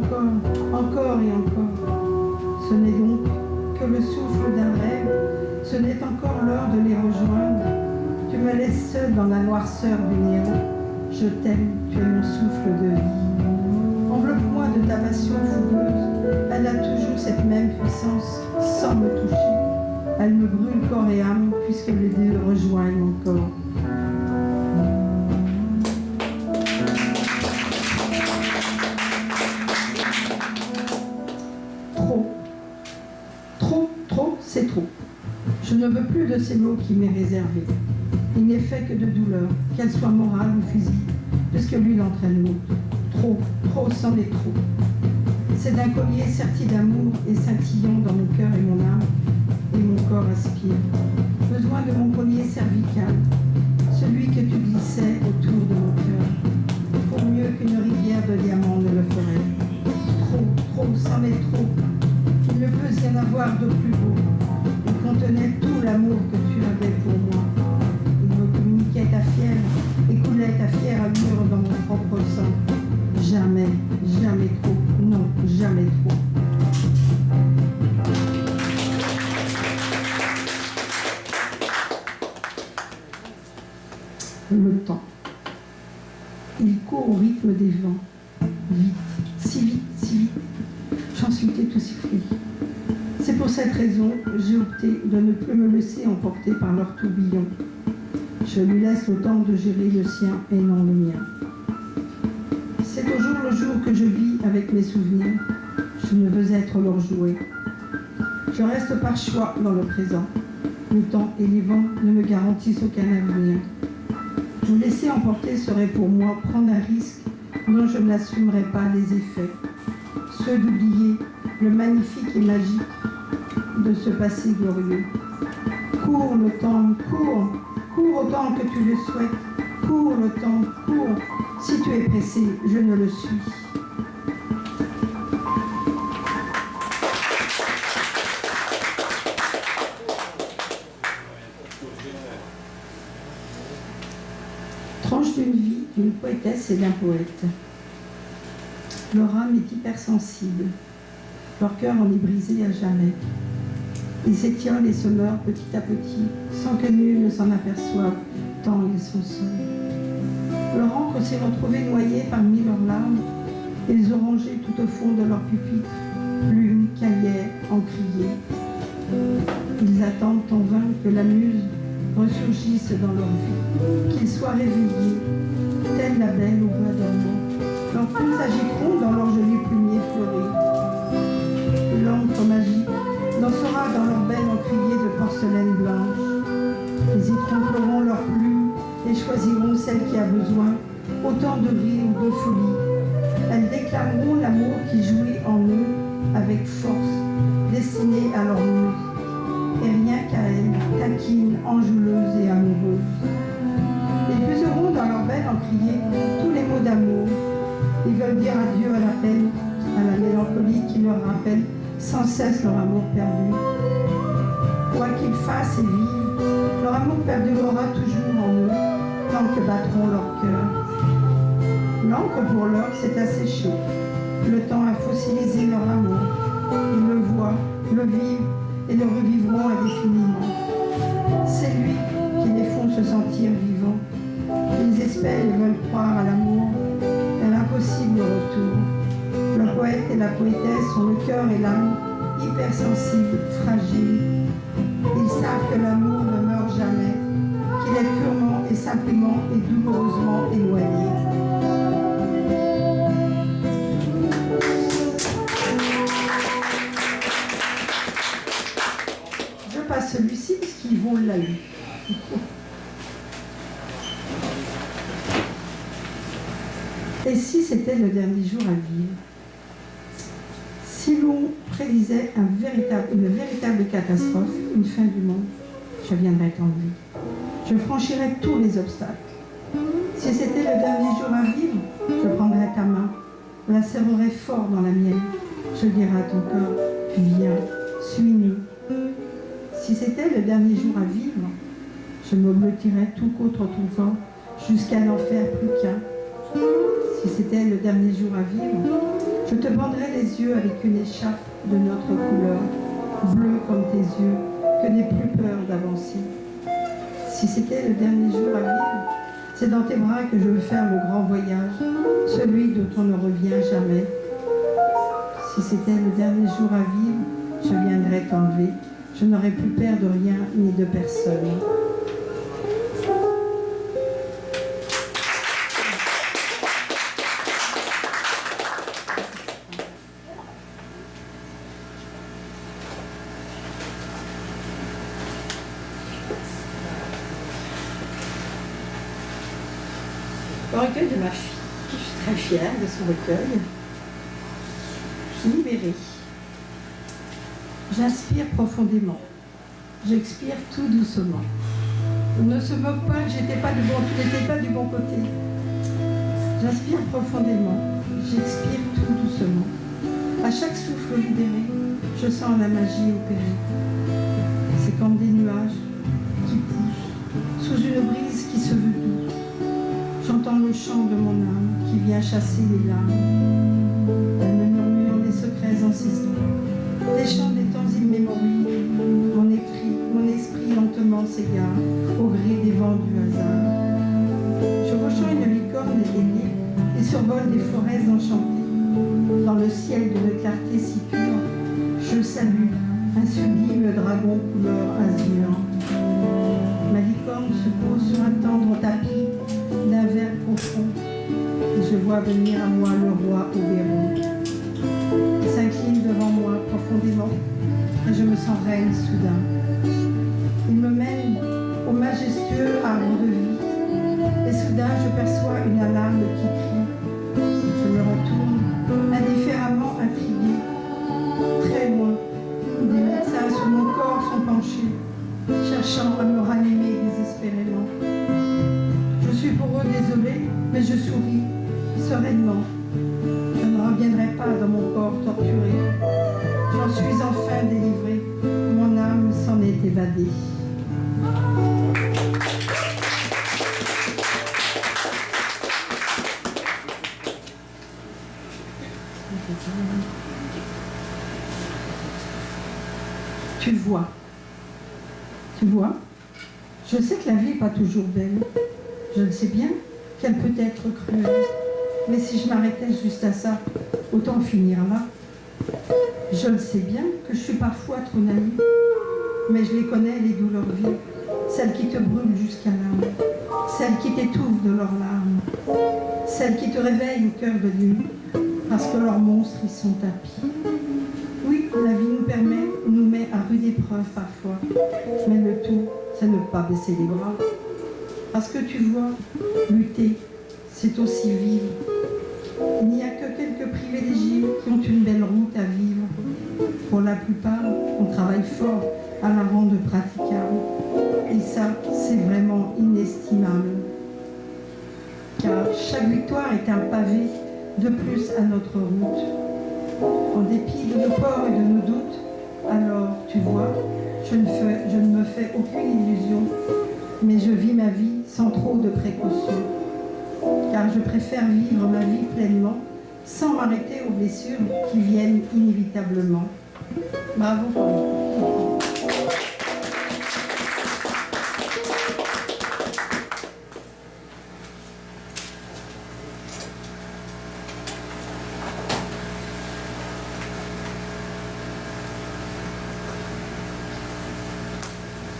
encore et encore. Ce n'est donc que le souffle d'un rêve, ce n'est encore l'heure de les rejoindre. Tu me laisses seule dans la noirceur du néant. Je t'aime, tu es mon souffle de vie. Enveloppe-moi de ta passion fougueuse. Elle a toujours cette même puissance, sans me toucher. Elle me brûle corps et âme, puisque les deux rejoignent encore. Trop, c'est trop. Je ne veux plus de ces mots qui m'est réservé. Il n'est fait que de douleur, qu'elle soit morale ou physique, puisque l'une entraîne l'autre. Trop, c'en est trop. C'est d'un collier serti d'amour et scintillant dans mon cœur et mon âme, et mon corps aspire. Besoin de mon collier cervical, celui que tu glissais autour de mon cœur, pour mieux qu'une rivière de diamants ne le ferait. Trop, c'en est trop. Il ne peut y en avoir de plus beau. Il contenait tout l'amour que tu avais pour moi. Il me communiquait ta fièvre et coulait ta fière allure dans mon propre sang. Jamais trop. Non, jamais trop. Le temps. Il court au rythme des vents. Vite, si vite. J'en suis tout sifflé. C'est pour cette raison que j'ai opté de ne plus me laisser emporter par leur tourbillon. Je lui laisse le temps de gérer le sien et non le mien. C'est au jour le jour que je vis avec mes souvenirs. Je ne veux être leur jouet. Je reste par choix dans le présent. Le temps et les vents ne me garantissent aucun avenir. Me laisser emporter serait pour moi prendre un risque dont je n'assumerais pas les effets. Ceux d'oublier le magnifique et magique de ce passé glorieux. Cours le temps, cours autant que tu le souhaites. Cours le temps, cours. Si tu es pressé, je ne le suis. Tranche d'une vie, d'une poétesse et d'un poète. Leur âme est hypersensible. Leur cœur en est brisé à jamais. Ils s'étiolent et se meurent petit à petit, sans que nul ne s'en aperçoive, tant ils sont seuls. Leur encre s'est retrouvée noyée parmi leurs larmes, et les ont rangées tout au fond de leur pupitre, plumes, cahiers, encriers. Ils attendent en vain que la muse ressurgisse dans leur vie, qu'ils soient réveillés, telle la belle au bois dormant. Leurs plumes agiteront dans leur joli plumier fleuri. L'encre magique dansera dans leur belle encrier de porcelaine blanche. Ils y tromperont leurs plumes et choisiront celle qui a besoin, autant de rire ou de folie. Elles déclameront l'amour qui jouit en eux avec force, destiné à leur muse. Et rien qu'à elles, taquines, enjouleuses et amoureuses. Ils puiseront dans leur belle encrier tous les mots d'amour. Ils veulent dire adieu à la peine, à la mélancolie qui leur rappelle sans cesse leur amour perdu. Quoi qu'ils fassent et vivent, leur amour perdurera toujours en eux, tant que battront leur cœur. L'encre pour l'heure s'est asséchée. Le temps a fossilisé leur amour. Ils le voient, le vivent et le revivront indéfiniment. C'est lui qui les font se sentir vivants. Ils espèrent et veulent croire à l'amour, à l'impossible retour. Le poète et la poétesse ont le cœur et l'âme hypersensibles, fragiles. Ils savent que l'amour ne meurt jamais, qu'il est purement et simplement et douloureusement éloigné. Je passe celui-ci parce qu'ils vont la lu. Et si c'était le dernier jour à vivre? Si l'on prédisait une véritable catastrophe, une fin du monde, je viendrais en vie. Je franchirai tous les obstacles. Si c'était le dernier jour à vivre, je prendrais ta main, la serrerai fort dans la mienne. Je dirai à ton cœur, viens, suis-nous. Si c'était le dernier jour à vivre, je me blottirais tout contre ton vent jusqu'à n'en faire plus qu'un. Si c'était le dernier jour à vivre, je te bandrais les yeux avec une écharpe de notre couleur, bleue comme tes yeux, que n'aie plus peur d'avancer. Si c'était le dernier jour à vivre, c'est dans tes bras que je veux faire le grand voyage, celui dont on ne revient jamais. Si c'était le dernier jour à vivre, je viendrais t'enlever. Je n'aurais plus peur de rien ni de personne. Le recueil de ma fille. Je suis très fière de son recueil. Libérée. J'inspire profondément. J'expire tout doucement. On ne se moque pas que tu n'étais pas du bon côté. J'inspire profondément. J'expire tout doucement. À chaque souffle libéré, je sens la magie opérer. C'est comme des nuages qui poussent sous une brise qui se veut douce. J'entends le chant de mon âme qui vient chasser les larmes. Elle me murmure les secrets ancestraux, les chants des temps immémoriaux. Mon esprit lentement s'égare au gré des vents du hasard. Chevauchant une licorne ailée, il survole des forêts enchantées. Dans le ciel d'une clarté si pure, je salue un sublime dragon couleur azur. Ma licorne se pose sur un tendre tapis d'un vert profond, et je vois venir à moi le roi Oberon. Il s'incline devant moi profondément, et je me sens reine soudain. Il me mène au majestueux arbre de vie, et soudain je perçois une alarme qui crie. Je me retourne, indifféremment intriguée. Très loin, des médecins sur mon corps sont penchés, cherchant à me ranimer désespérément. Je suis pour eux désolée, mais je souris sereinement. Je ne reviendrai pas dans mon corps torturé. J'en suis enfin délivrée. Mon âme s'en est évadée. Tu vois, je sais que la vie n'est pas toujours belle. Je le sais bien qu'elle peut être cruelle. Mais si je m'arrêtais juste à ça, autant finir là. Je le sais bien que je suis parfois trop naïve. Mais je les connais, les douleurs vives. Celles qui te brûlent jusqu'à l'âme. Celles qui t'étouffent de leurs larmes. Celles qui te réveillent au cœur de nuit. Parce que leurs monstres y sont tapis. Oui, la vie nous met à rude épreuve parfois. Mais le tout, c'est ne pas baisser les bras. Parce que tu vois, lutter, c'est aussi vivre. Il n'y a que quelques privilégiés qui ont une belle route à vivre. Pour la plupart, on travaille fort à la rendre praticable. Et ça, c'est vraiment inestimable. Car chaque victoire est un pavé de plus à notre route. En dépit de nos peurs et de nos doutes, alors, tu vois, je ne me fais aucune illusion, mais je vis ma vie sans trop de précautions. Car je préfère vivre ma vie pleinement, sans m'arrêter aux blessures qui viennent inévitablement. Bravo, Pauline.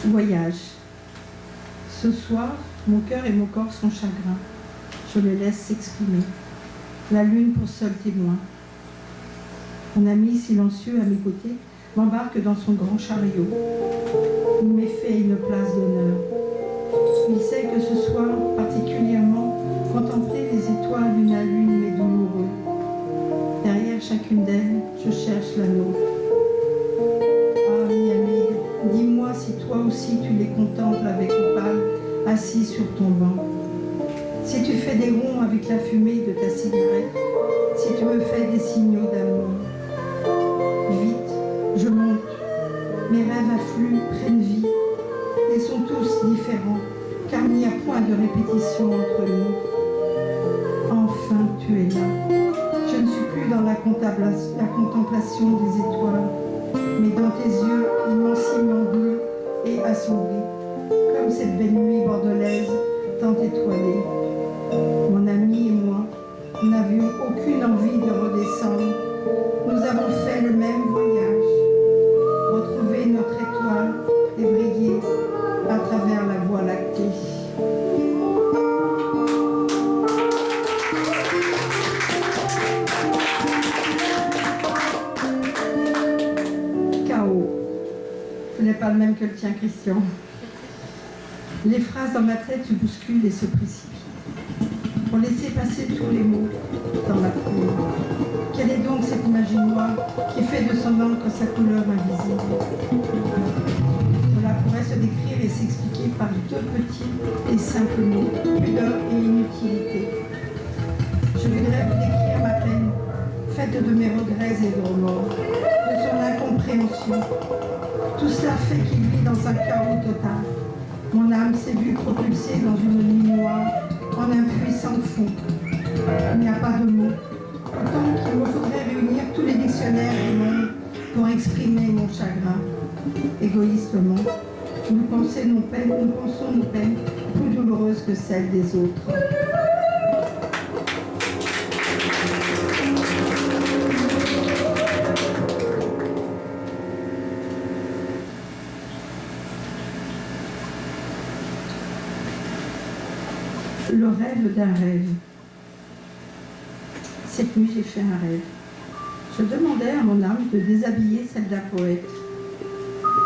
Voyage. Ce soir, mon cœur et mon corps sont chagrins. Je les laisse s'exprimer. La lune pour seul témoin. Mon ami silencieux à mes côtés m'embarque dans son grand chariot. Il m'est fait une place d'honneur. Il sait que ce soir, particulièrement, contempler les étoiles d'une lune m'est douloureux. Derrière chacune d'elles, je cherche la nôtre. Ah, Miami, dis-moi si toi aussi tu les contemples avec opale assis sur ton banc. Si tu fais des ronds avec la fumée de ta cigarette, si tu me fais des signaux d'amour. Vite, je monte, mes rêves affluent, prennent vie. Ils sont tous différents, car il n'y a point de répétition entre nous. Enfin, tu es là. Je ne suis plus dans la contemplation des étoiles, mais dans tes yeux immensément bleus et assombris, comme cette belle nuit bordelaise tant étoilée. Mon ami et moi, nous n'avions aucune envie de redescendre. Nous avons fait le même voyage, retrouver notre étoile et briller à travers la voie lactée. Chaos. Ce n'est pas le même que le tien, Christian. Les phrases dans ma tête se bousculent et se précipitent. Pour laisser passer tous les mots dans la cour. Quelle est donc cette image noire qui fait de son encre sa couleur invisible? Cela pourrait se décrire et s'expliquer par deux petits et simples mots, pudeur et inutilité. Je voudrais vous décrire ma peine, faite de mes regrets et de remords, de son incompréhension. Tout cela fait qu'il vit dans un chaos total. Mon âme s'est vue propulsée dans une nuit noire, en un puissant fond. Il n'y a pas de mots. Pourtant qu'il me faudrait réunir tous les dictionnaires du monde pour exprimer mon chagrin. Égoïstement, nous pensons nos peines plus douloureuses que celles des autres. Le rêve d'un rêve. Cette nuit, j'ai fait un rêve. Je demandais à mon âme de déshabiller celle d'un poète.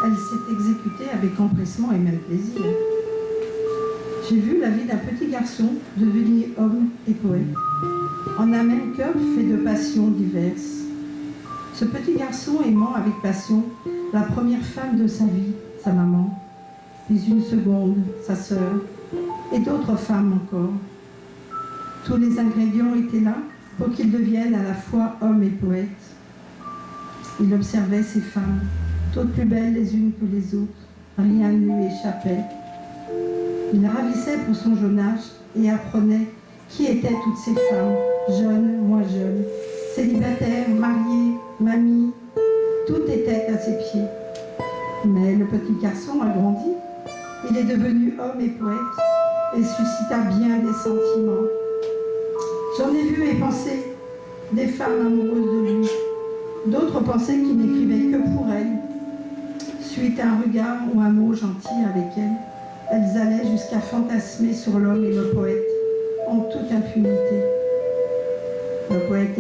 Elle s'est exécutée avec empressement et même plaisir. J'ai vu la vie d'un petit garçon devenir homme et poète, en un même cœur fait de passions diverses. Ce petit garçon aimant avec passion la première femme de sa vie, sa maman, puis une seconde, sa sœur, et d'autres femmes encore. Tous les ingrédients étaient là pour qu'il devienne à la fois homme et poète. Il observait ces femmes, toutes plus belles les unes que les autres, rien ne lui échappait. Il ravissait pour son jeune âge et apprenait qui étaient toutes ces femmes, jeunes, moins jeunes, célibataires, mariées, mamies, tout était à ses pieds. Mais le petit garçon a grandi, il est devenu homme et poète, et suscita bien des sentiments. J'en ai vu et pensé des femmes amoureuses de lui. D'autres pensaient qu'il n'écrivait que pour elles. Suite à un regard ou un mot gentil avec elles allaient jusqu'à fantasmer sur l'homme et le poète, en toute impunité. Le poète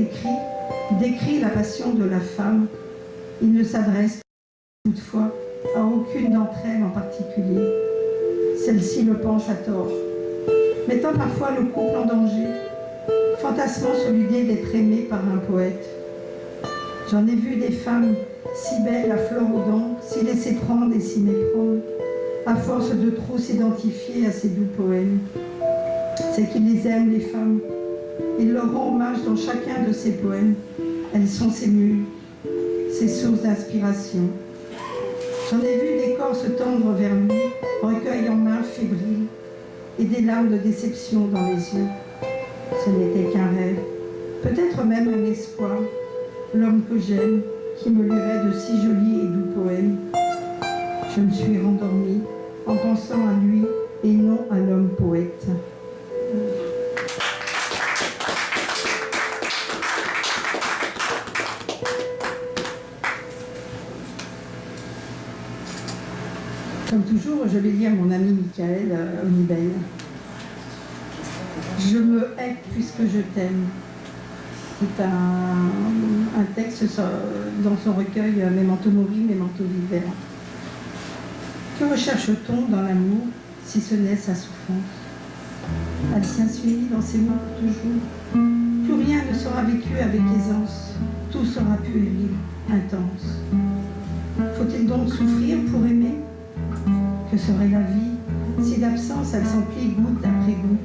décrit la passion de la femme. Il ne s'adresse toutefois à aucune d'entre elles en particulier. Celle-ci le pense à tort, mettant parfois le couple en danger, fantasmant sur l'idée d'être aimée par un poète. J'en ai vu des femmes si belles à fleur aux dents, s'y laisser prendre et s'y méprendre, à force de trop s'identifier à ces doux poèmes. C'est qu'il les aime, les femmes. Il leur rend hommage dans chacun de ses poèmes. Elles sont ses muses, ses sources d'inspiration. J'en ai vu des corps se tendre vers lui, recueil en main fébrile, et des larmes de déception dans les yeux. Ce n'était qu'un rêve, peut-être même un espoir, l'homme que j'aime, qui me lirait de si jolis et doux poèmes. Je me suis rendormie en pensant à lui et non à l'homme poète. Comme toujours, je vais lire mon ami Michael Onibel. Je me hais puisque je t'aime. C'est un texte dans son recueil Memento Mori, Memento Vivere. Que recherche-t-on dans l'amour, si ce n'est sa souffrance? Elle s'insuit dans ses mots toujours. Plus rien ne sera vécu avec aisance, tout sera puéril, intense. Faut-il donc souffrir pour aimer? Que serait la vie Si d'absence, elle s'emplit goutte après goutte.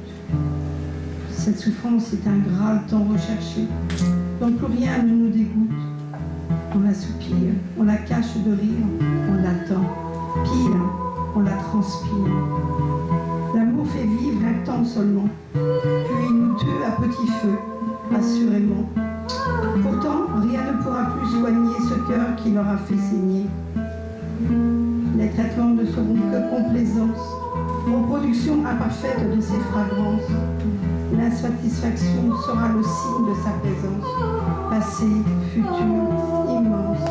Cette souffrance est un Graal tant recherché, dont plus rien ne nous dégoûte. On la soupire, on la cache de rire, on l'attend. Pire, on la transpire. L'amour fait vivre un temps seulement, puis il nous tue à petit feu, assurément. Pourtant, rien ne pourra plus soigner ce cœur qui leur a fait saigner. Les traitements ne seront que complaisance, reproduction imparfaite de ses fragrances. L'insatisfaction sera le signe de sa présence, passé, futur, immense.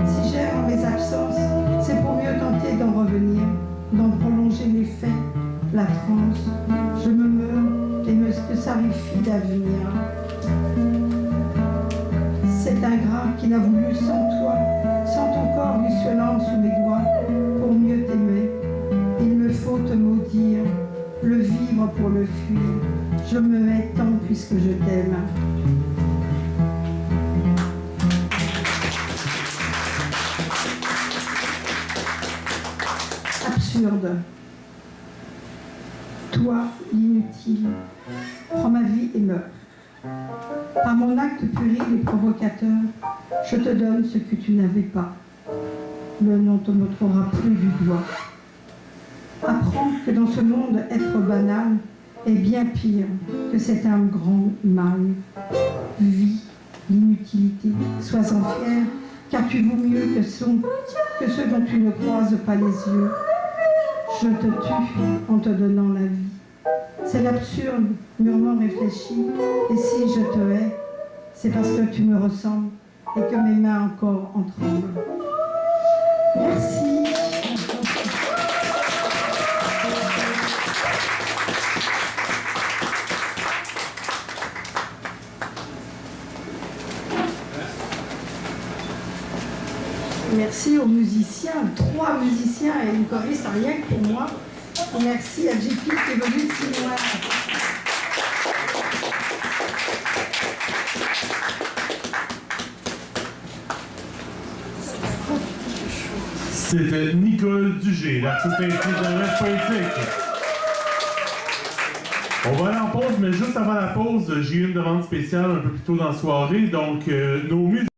Si j'aime mes absences, c'est pour mieux tenter d'en revenir, d'en prolonger l'effet, la transe. Je me meurs et me sarifie d'avenir. C'est ingrat qui n'a voulu sans toi, sans ton corps ruisselant sous mes doigts, pour mieux t'aimer. Il me faut te maudire, le vivre pour le fuir. Je me hais tant puisque je t'aime. Absurde. Toi, l'inutile, prends ma vie et meurs. Par mon acte puéril et provocateur, je te donne ce que tu n'avais pas. Le nom te montrera plus du doigt. Apprends que dans ce monde, être banal est bien pire que cet un grand mal. Vis l'inutilité, sois-en fier, car tu vaux mieux que ceux dont tu ne croises pas les yeux. Je te tue en te donnant la vie. C'est l'absurde, mûrement réfléchi, et si je te hais, c'est parce que tu me ressembles et que mes mains encore en tremblent. Merci. Merci aux musiciens, 3 musiciens et une choriste, rien que pour moi. Et merci à JP qui est venu de si loin. C'était Nicole Dugé, l'artiste invité de la Messe Poétique. On va aller en pause, mais juste avant la pause, j'ai eu une demande spéciale un peu plus tôt dans la soirée. Donc, nos musiciens